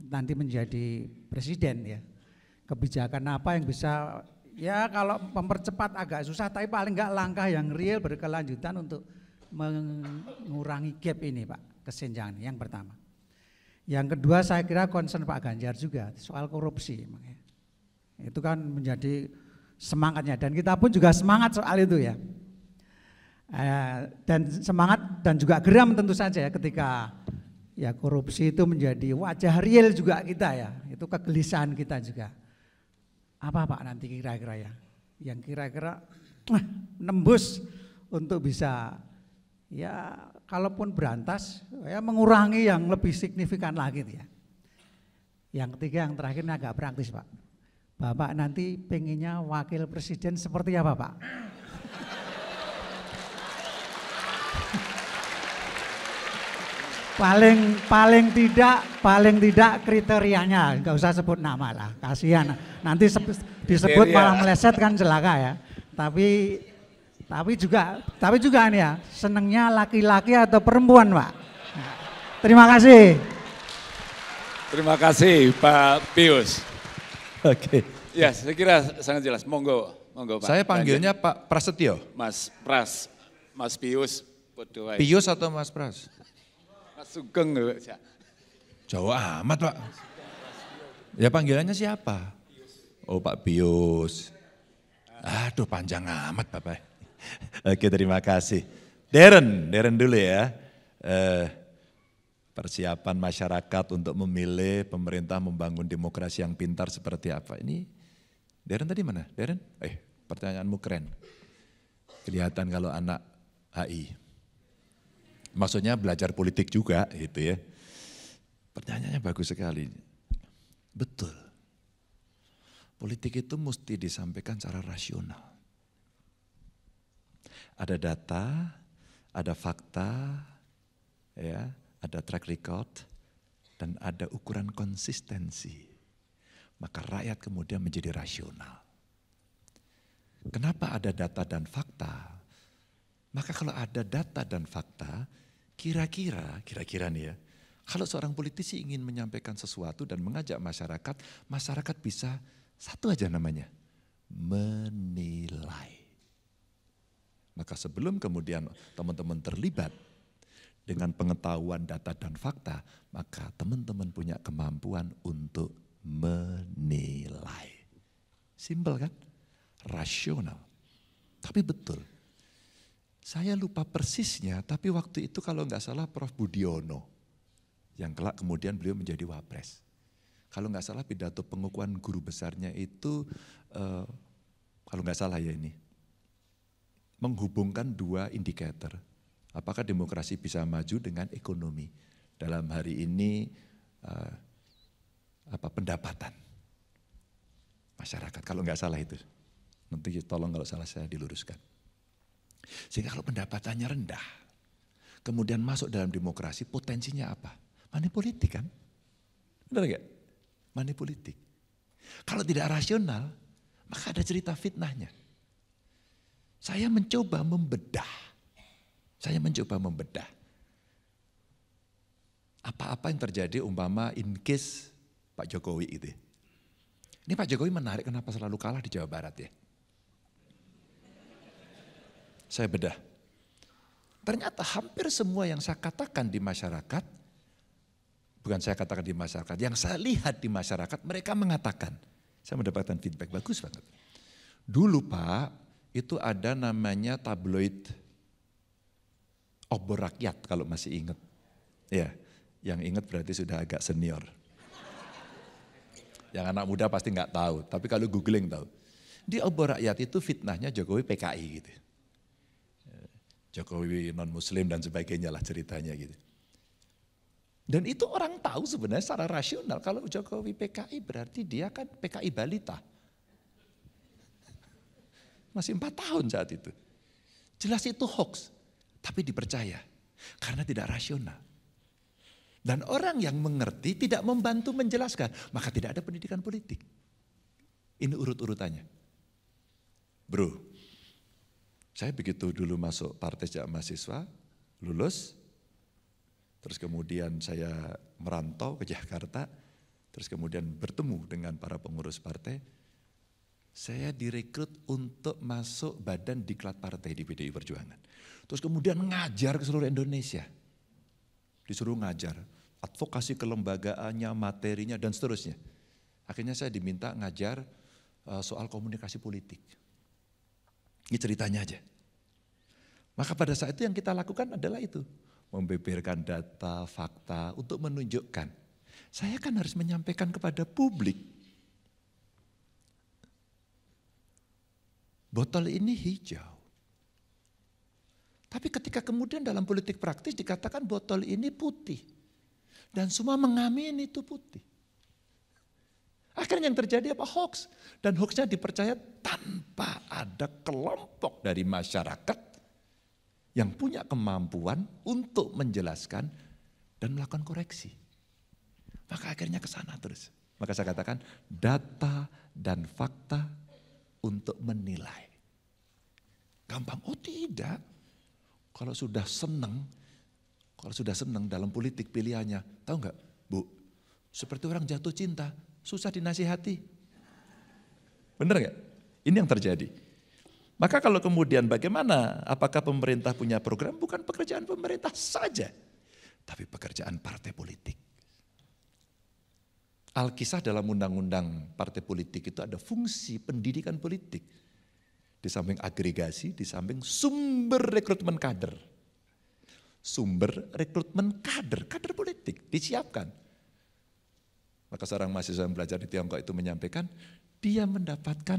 nanti menjadi presiden ya, kebijakan apa yang bisa Ya kalau mempercepat agak susah, tapi paling enggak langkah yang real berkelanjutan untuk mengurangi gap ini Pak, kesenjangan yang pertama. Yang kedua saya kira concern Pak Ganjar juga soal korupsi. Itu kan menjadi semangatnya dan kita pun juga semangat soal itu ya. Dan semangat dan juga geram tentu saja ya ketika ya korupsi itu menjadi wajah real juga kita ya. Itu kegelisahan kita juga. Apa Pak nanti kira-kira ya, yang kira-kira nembus untuk bisa ya kalaupun berantas ya mengurangi yang lebih signifikan lagi ya. Yang ketiga yang terakhir ini agak praktis Pak. Bapak nanti pengennya wakil presiden seperti apa Pak? paling tidak kriterianya, nggak usah sebut nama lah, kasihan nanti disebut malah meleset kan celaka ya. Tapi juga nih ya, senengnya laki-laki atau perempuan Pak. Terima kasih. Terima kasih Pak Pius. Oke. Ya, saya kira sangat jelas. Monggo Pak. Saya panggilnya Pak Prasetyo. Mas Pras, Mas Pius. Pius atau Mas Pras? Mas Sugeng. Jauh amat Pak. Ya panggilannya siapa? Oh Pak Pius. Aduh panjang amat Bapak. Oke terima kasih. Darren dulu ya. Persiapan masyarakat untuk memilih pemerintah membangun demokrasi yang pintar seperti apa. Ini Darren tadi mana? Darren? Pertanyaanmu keren. Kelihatan kalau anak HI. Maksudnya belajar politik juga gitu ya. Pertanyaannya bagus sekali. Betul. Politik itu mesti disampaikan secara rasional. Ada data, ada fakta, ya, ada track record, dan ada ukuran konsistensi. Maka rakyat kemudian menjadi rasional. Kenapa ada data dan fakta? Maka kalau ada data dan fakta, kira-kira nih ya, kalau seorang politisi ingin menyampaikan sesuatu dan mengajak masyarakat, masyarakat bisa satu aja namanya, menilai. Maka sebelum kemudian teman-teman terlibat dengan pengetahuan data dan fakta, maka teman-teman punya kemampuan untuk menilai. Simpel kan? Rasional. Tapi betul. Saya lupa persisnya, tapi waktu itu kalau nggak salah Prof. Budiono, yang kelak kemudian beliau menjadi wapres. Kalau nggak salah pidato pengukuhan guru besarnya itu, kalau nggak salah ya ini, menghubungkan dua indikator. Apakah demokrasi bisa maju dengan ekonomi? Dalam hari ini pendapatan masyarakat, kalau nggak salah itu. Nanti tolong kalau salah saya diluruskan. Sehingga kalau pendapatannya rendah, kemudian masuk dalam demokrasi, potensinya apa? Money politik kan? Benar gak? Money politik. Kalau tidak rasional, maka ada cerita fitnahnya. Saya mencoba membedah. Apa-apa yang terjadi umpama in case Pak Jokowi itu. Ini Pak Jokowi menarik kenapa selalu kalah di Jawa Barat ya. Saya bedah. Ternyata hampir semua yang saya katakan di masyarakat, bukan saya katakan di masyarakat, yang saya lihat di masyarakat mereka mengatakan, saya mendapatkan feedback bagus banget. Dulu Pak, itu ada namanya tabloid Obor Rakyat kalau masih ingat. Ya, yang ingat berarti sudah agak senior. Yang anak muda pasti nggak tahu, tapi kalau googling tahu. Di Obor Rakyat itu fitnahnya Jokowi PKI gitu. Jokowi non muslim dan sebagainya lah ceritanya gitu. Dan itu orang tahu sebenarnya secara rasional kalau Jokowi PKI berarti dia kan PKI balita. Masih 4 tahun saat itu. Jelas itu hoax, tapi dipercaya karena tidak rasional. Dan orang yang mengerti tidak membantu menjelaskan, maka tidak ada pendidikan politik. Ini urut-urutannya. Bro, saya begitu dulu masuk Partai Sejak Mahasiswa, lulus, terus kemudian saya merantau ke Jakarta, terus kemudian bertemu dengan para pengurus partai. Saya direkrut untuk masuk badan diklat partai di PDI Perjuangan. Terus kemudian ngajar ke seluruh Indonesia. Disuruh ngajar, advokasi kelembagaannya, materinya, dan seterusnya. Akhirnya saya diminta ngajar soal komunikasi politik. Ini ceritanya aja. Maka pada saat itu yang kita lakukan adalah itu. Membeberkan data, fakta untuk menunjukkan. Saya kan harus menyampaikan kepada publik. Botol ini hijau. Tapi ketika kemudian dalam politik praktis dikatakan botol ini putih. Dan semua mengamini itu putih. Akhirnya yang terjadi apa? Hoax. Dan hoaxnya dipercaya tanpa ada kelompok dari masyarakat yang punya kemampuan untuk menjelaskan dan melakukan koreksi. Maka akhirnya ke sana terus. Maka saya katakan data dan fakta untuk menilai. Gampang? Oh tidak. Kalau sudah senang dalam politik pilihannya, tahu nggak, Bu? Seperti orang jatuh cinta, susah dinasihati. Benar nggak? Ini yang terjadi. Maka kalau kemudian bagaimana? Apakah pemerintah punya program? Bukan pekerjaan pemerintah saja, tapi pekerjaan partai politik. Alkisah dalam undang-undang partai politik itu ada fungsi pendidikan politik. Di samping agregasi, di samping sumber rekrutmen kader. Sumber rekrutmen kader politik disiapkan. Maka seorang mahasiswa yang belajar di Tiongkok itu menyampaikan, dia mendapatkan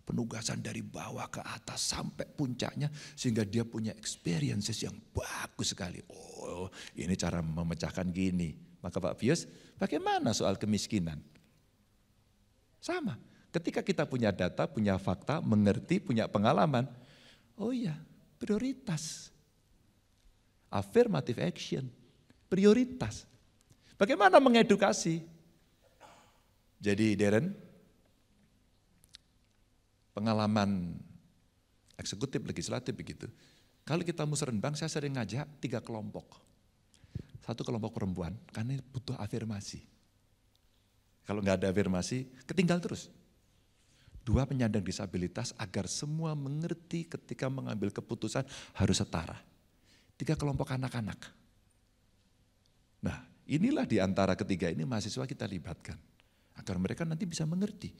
penugasan dari bawah ke atas sampai puncaknya sehingga dia punya experiences yang bagus sekali. Oh, ini cara memecahkan gini. Maka Pak Pius, bagaimana soal kemiskinan? Sama, ketika kita punya data, punya fakta, mengerti, punya pengalaman, oh iya, prioritas. Affirmative action, prioritas. Bagaimana mengedukasi? Jadi Darren, pengalaman eksekutif, legislatif begitu. Kalau kita musrenbang, saya sering ngajak 3 kelompok. 1 kelompok perempuan, karena butuh afirmasi. Kalau nggak ada afirmasi, ketinggal terus. 2 penyandang disabilitas agar semua mengerti ketika mengambil keputusan harus setara. 3 kelompok anak-anak. Nah, inilah di antara ketiga ini mahasiswa kita libatkan. Agar mereka nanti bisa mengerti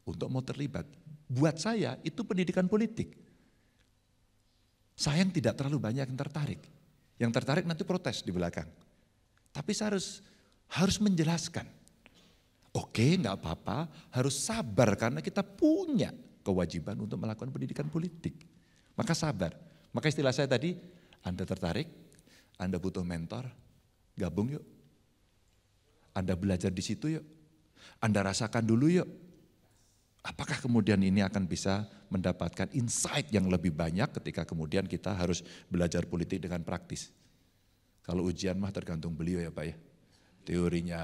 untuk mau terlibat. Buat saya itu pendidikan politik. Sayang tidak terlalu banyak yang tertarik. Yang tertarik nanti protes di belakang. Tapi saya harus menjelaskan. Oke, enggak apa-apa, harus sabar karena kita punya kewajiban untuk melakukan pendidikan politik. Maka sabar. Maka istilah saya tadi, Anda tertarik, Anda butuh mentor, gabung yuk. Anda belajar di situ yuk. Anda rasakan dulu yuk. Apakah kemudian ini akan bisa mendapatkan insight yang lebih banyak ketika kemudian kita harus belajar politik dengan praktis. Kalau ujian mah tergantung beliau ya Pak ya. Teorinya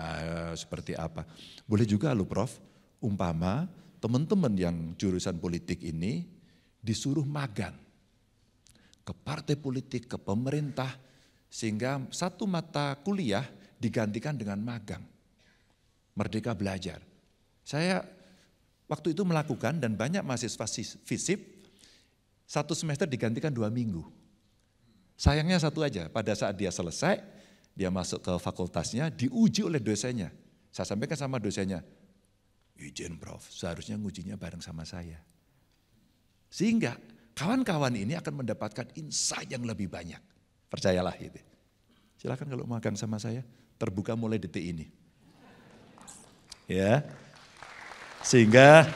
seperti apa. Boleh juga loh Prof, umpama teman-teman yang jurusan politik ini disuruh magang ke partai politik, ke pemerintah, sehingga 1 mata kuliah digantikan dengan magang. Merdeka belajar. Saya waktu itu melakukan dan banyak mahasiswa FISIP 1 semester digantikan 2 minggu. Sayangnya 1 aja, pada saat dia selesai, dia masuk ke fakultasnya, diuji oleh dosennya. Saya sampaikan sama dosennya, izin Prof, seharusnya ngujinya bareng sama saya. Sehingga kawan-kawan ini akan mendapatkan insight yang lebih banyak. Percayalah itu. Silakan kalau magang sama saya, terbuka mulai detik ini. Ya. Sehingga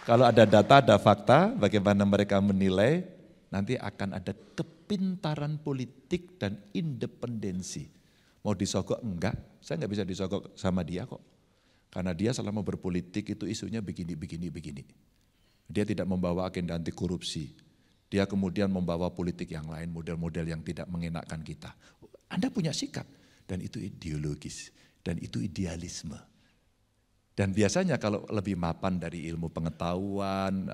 kalau ada data, ada fakta, bagaimana mereka menilai, nanti akan ada kepintaran politik dan independensi. Mau disogok enggak, saya enggak bisa disogok sama dia kok. Karena dia selama berpolitik itu isunya begini. Dia tidak membawa agenda anti korupsi. Dia kemudian membawa politik yang lain, model-model yang tidak mengenakkan kita. Anda punya sikap, dan itu ideologis, dan itu idealisme. Dan biasanya kalau lebih mapan dari ilmu pengetahuan,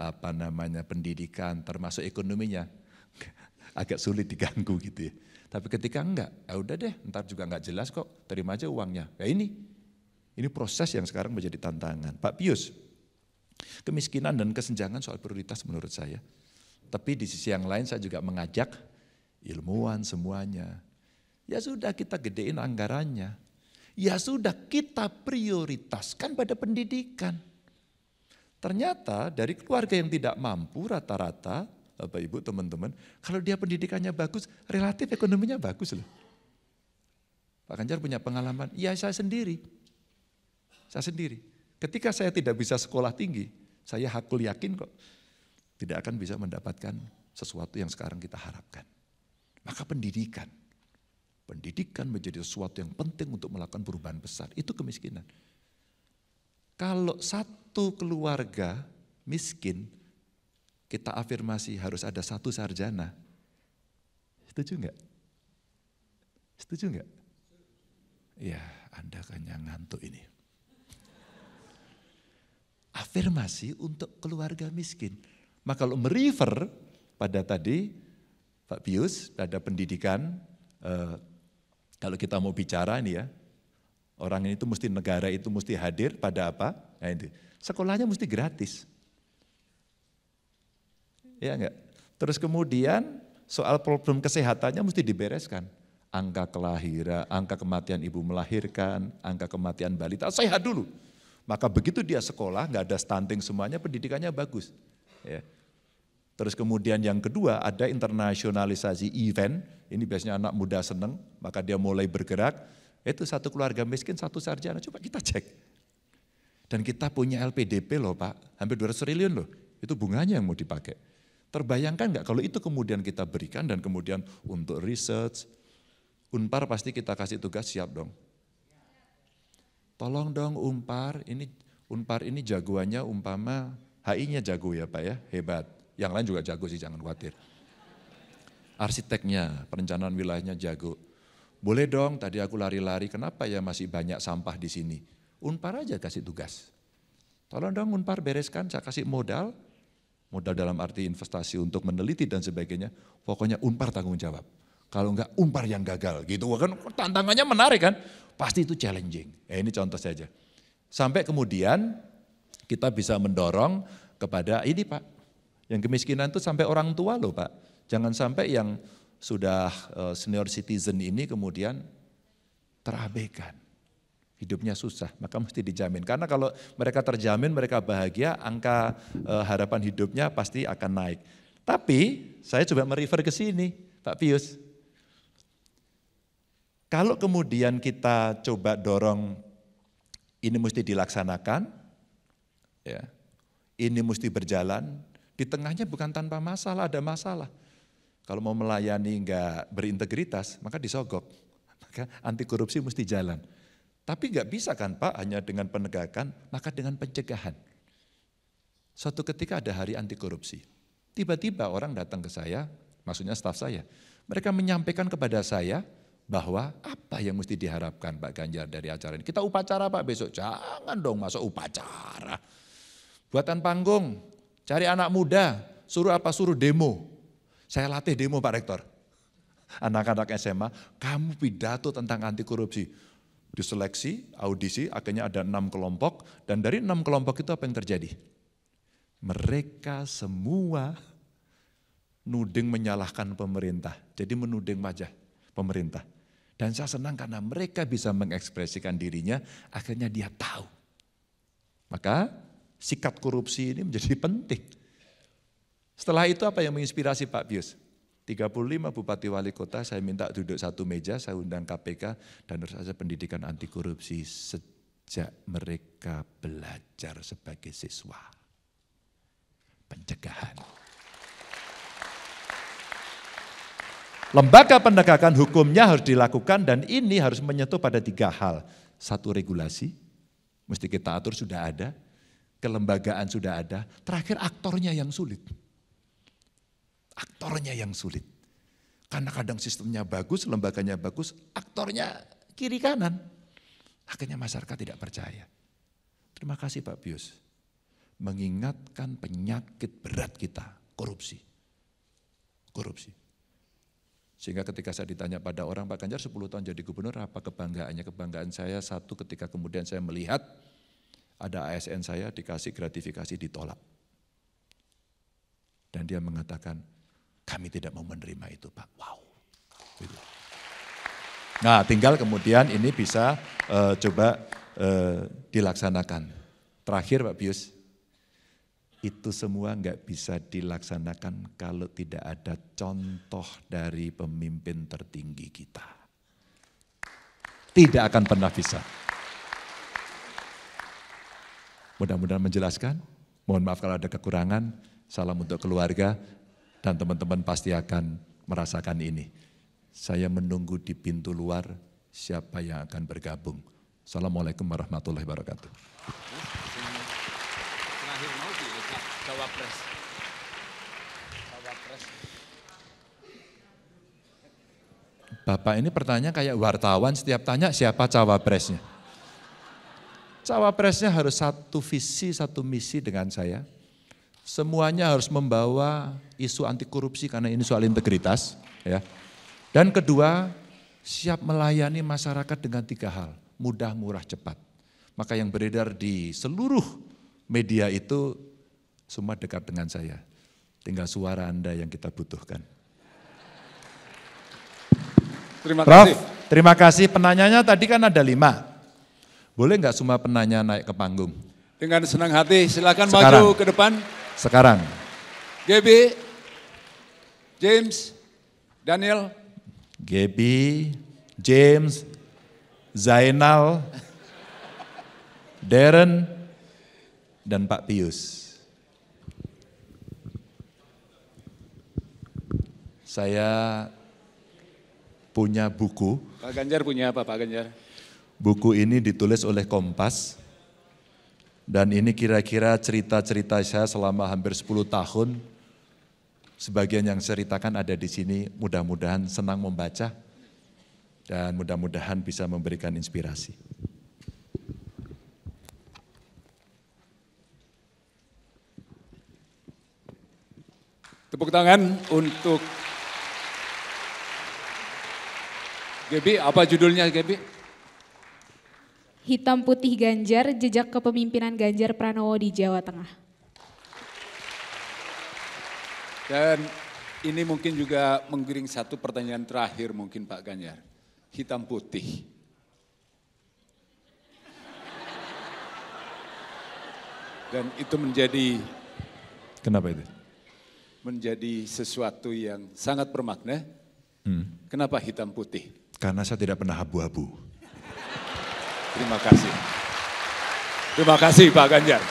pendidikan, termasuk ekonominya, agak sulit diganggu gitu ya. Tapi ketika enggak, ya udah deh, ntar juga enggak jelas kok, terima aja uangnya. Ya ini Ini proses yang sekarang menjadi tantangan. Pak Pius, kemiskinan dan kesenjangan soal prioritas menurut saya. Tapi di sisi yang lain saya juga mengajak ilmuwan semuanya. Ya sudah kita gedein anggarannya. Ya sudah kita prioritaskan pada pendidikan. Ternyata dari keluarga yang tidak mampu rata-rata, Bapak Ibu teman-teman, kalau dia pendidikannya bagus, relatif ekonominya bagus loh. Pak Ganjar punya pengalaman, ya saya sendiri. Saya sendiri. Ketika saya tidak bisa sekolah tinggi, saya hakul yakin kok tidak akan bisa mendapatkan sesuatu yang sekarang kita harapkan. Maka pendidikan menjadi sesuatu yang penting untuk melakukan perubahan besar. Itu kemiskinan. Kalau satu keluarga miskin, kita afirmasi harus ada satu sarjana. Setuju enggak? Setuju enggak? Ya, Anda kan yang ngantuk ini. Afirmasi untuk keluarga miskin. Maka kalau merefer pada tadi, Pak Pius, ada pendidikan, kalau kita mau bicara nih ya, orang itu mesti negara itu mesti hadir pada apa? Nah itu, sekolahnya mesti gratis. Ya enggak? Terus kemudian soal problem kesehatannya mesti dibereskan. Angka kelahiran, angka kematian ibu melahirkan, angka kematian balita, sehat dulu. Maka begitu dia sekolah, enggak ada stunting semuanya, pendidikannya bagus. Ya. Terus kemudian yang kedua ada internasionalisasi event, ini biasanya anak muda seneng, maka dia mulai bergerak. Itu satu keluarga miskin, satu sarjana, coba kita cek. Dan kita punya LPDP loh Pak, hampir 200 triliun loh, itu bunganya yang mau dipakai. Terbayangkan nggak kalau itu kemudian kita berikan dan kemudian untuk research, Unpar pasti kita kasih tugas siap dong. Tolong dong Unpar ini jagoannya umpama HI-nya jago ya Pak ya, hebat. Yang lain juga jago sih, jangan khawatir. Arsiteknya, perencanaan wilayahnya jago. Boleh dong, tadi aku lari-lari, kenapa ya masih banyak sampah di sini? Unpar aja kasih tugas. Tolong dong Unpar bereskan, saya kasih modal dalam arti investasi untuk meneliti dan sebagainya. Pokoknya Unpar tanggung jawab. Kalau enggak Unpar yang gagal gitu. Kan tantangannya menarik kan? Pasti itu challenging. Ini contoh saja. Sampai kemudian kita bisa mendorong kepada ini Pak. Yang kemiskinan itu sampai orang tua loh Pak. Jangan sampai yang sudah senior citizen ini kemudian terabaikan. Hidupnya susah, maka mesti dijamin. Karena kalau mereka terjamin, mereka bahagia, angka harapan hidupnya pasti akan naik. Tapi saya coba merefer ke sini, Pak Pius. Kalau kemudian kita coba dorong, ini mesti dilaksanakan, ya, ini mesti berjalan, di tengahnya bukan tanpa masalah, ada masalah. Kalau mau melayani enggak berintegritas, maka disogok. Maka anti korupsi mesti jalan. Tapi enggak bisa kan Pak, hanya dengan penegakan, maka dengan pencegahan. Suatu ketika ada hari anti korupsi. Tiba-tiba orang datang ke saya, maksudnya staf saya. Mereka menyampaikan kepada saya bahwa apa yang mesti diharapkan Pak Ganjar dari acara ini. Kita upacara Pak besok, jangan dong masuk upacara. Buatan panggung, cari anak muda, suruh apa? Suruh demo. Saya latih demo Pak Rektor. Anak-anak SMA, kamu pidato tentang anti korupsi. Diseleksi, audisi, akhirnya ada 6 kelompok. Dan dari 6 kelompok itu apa yang terjadi? Mereka semua nuding menyalahkan pemerintah. Jadi menuding wajah pemerintah. Dan saya senang karena mereka bisa mengekspresikan dirinya, akhirnya dia tahu. Maka sikat korupsi ini menjadi penting. Setelah itu apa yang menginspirasi Pak Pius? 35 bupati wali kota saya minta duduk satu meja, saya undang KPK dan harus ada pendidikan anti korupsi sejak mereka belajar sebagai siswa. Pencegahan. Lembaga penegakan hukumnya harus dilakukan dan ini harus menyentuh pada 3 hal. 1, regulasi, mesti kita atur sudah ada. Kelembagaan sudah ada. Terakhir aktornya yang sulit. Aktornya yang sulit. Karena kadang sistemnya bagus, lembaganya bagus, aktornya kiri kanan. Akhirnya masyarakat tidak percaya. Terima kasih Pak Pius. Mengingatkan penyakit berat kita, korupsi. Korupsi. Sehingga ketika saya ditanya pada orang, Pak Ganjar 10 tahun jadi gubernur, apa kebanggaannya? Kebanggaan saya satu, ketika kemudian saya melihat ada ASN saya dikasih gratifikasi ditolak. Dan dia mengatakan, kami tidak mau menerima itu Pak. Wow. Nah tinggal kemudian ini bisa coba dilaksanakan. Terakhir Pak Pius, itu semua enggak bisa dilaksanakan kalau tidak ada contoh dari pemimpin tertinggi kita. Tidak akan pernah bisa. Mudah-mudahan menjelaskan. Mohon maaf kalau ada kekurangan. Salam untuk keluarga dan teman-teman pasti akan merasakan ini. Saya menunggu di pintu luar siapa yang akan bergabung. Assalamualaikum warahmatullahi wabarakatuh. Bapak ini pertanyaan kayak wartawan, setiap tanya siapa cawapresnya. Cawapresnya harus satu visi, satu misi dengan saya. Semuanya harus membawa isu anti korupsi karena ini soal integritas. Ya. Dan kedua, siap melayani masyarakat dengan 3 hal, mudah, murah, cepat. Maka yang beredar di seluruh media itu semua dekat dengan saya. Tinggal suara Anda yang kita butuhkan. Terima Prof, kasih. terima kasih. Penanyanya tadi kan ada 5. Boleh nggak semua penanya naik ke panggung? Dengan senang hati, silakan Sekarang. maju ke depan. Sekarang. Gaby, James, Daniel. Gaby, James, Zainal, Darren, dan Pak Pius. Saya punya buku. Pak Ganjar punya apa Pak Ganjar? Buku ini ditulis oleh Kompas. Dan ini kira-kira cerita-cerita saya selama hampir 10 tahun. Sebagian yang saya ceritakan ada di sini. Mudah-mudahan senang membaca. Dan mudah-mudahan bisa memberikan inspirasi. Tepuk tangan untuk Gaby. Apa judulnya Gaby? Hitam Putih Ganjar, Jejak Kepemimpinan Ganjar Pranowo di Jawa Tengah. Dan ini mungkin juga menggiring satu pertanyaan terakhir mungkin Pak Ganjar. Hitam putih. Dan itu menjadi Kenapa itu? menjadi sesuatu yang sangat bermakna. Kenapa hitam putih? Karena saya tidak pernah abu-abu. Terima kasih. Terima kasih Pak Ganjar.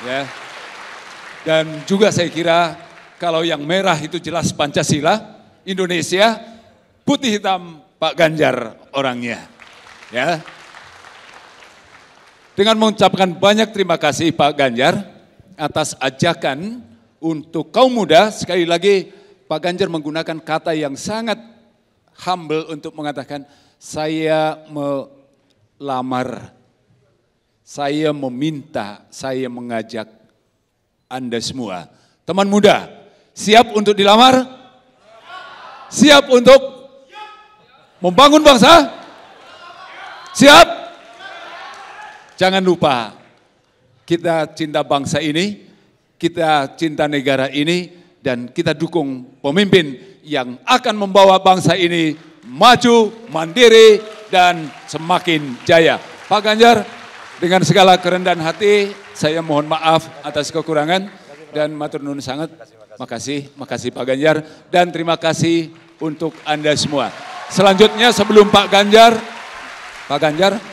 Ya. Dan juga saya kira kalau yang merah itu jelas Pancasila, Indonesia, putih hitam Pak Ganjar orangnya. Ya. Dengan mengucapkan banyak terima kasih Pak Ganjar atas ajakan untuk kaum muda, sekali lagi Pak Ganjar menggunakan kata yang sangat humble untuk mengatakan saya melamar, saya meminta, saya mengajak Anda semua. Teman muda, siap untuk dilamar? Siap untuk membangun bangsa? Siap? Jangan lupa, kita cinta bangsa ini, kita cinta negara ini, dan kita dukung pemimpin yang akan membawa bangsa ini maju, mandiri, dan semakin jaya. Pak Ganjar, dengan segala kerendahan hati, saya mohon maaf atas kekurangan dan matur nuwun sangat. Makasih Pak Ganjar, dan terima kasih untuk Anda semua. Selanjutnya sebelum Pak Ganjar,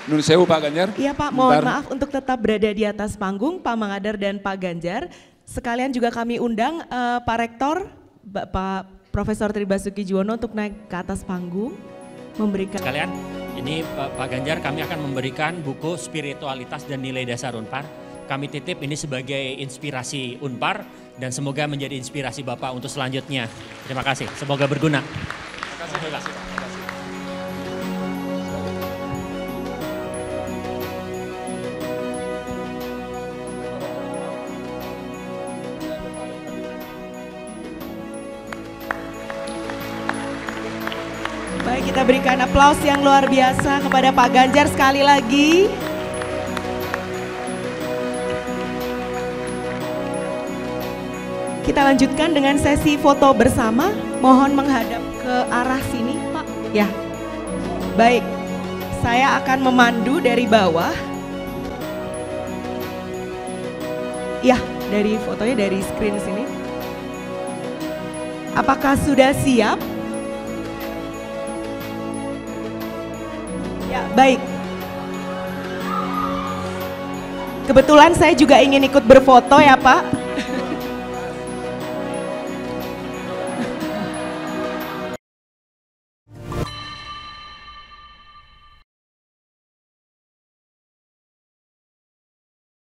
nun sewu Pak Ganjar. Iya Pak, mohon maaf untuk tetap berada di atas panggung, Pak Mangandar dan Pak Ganjar. Sekalian juga kami undang Pak Rektor, Bapak Profesor Tri Basuki Juwono untuk naik ke atas panggung. Memberikan. Sekalian, ini Pak Ganjar kami akan memberikan buku Spiritualitas dan Nilai Dasar Unpar. Kami titip ini sebagai inspirasi Unpar dan semoga menjadi inspirasi Bapak untuk selanjutnya. Terima kasih, semoga berguna. Terima kasih. Kita berikan aplaus yang luar biasa kepada Pak Ganjar sekali lagi. Kita lanjutkan dengan sesi foto bersama. Mohon menghadap ke arah sini, Pak. Ya. Baik. Saya akan memandu dari bawah. Ya, dari fotonya dari screen sini. Apakah sudah siap? Ya, baik. Kebetulan saya juga ingin ikut berfoto ya, Pak.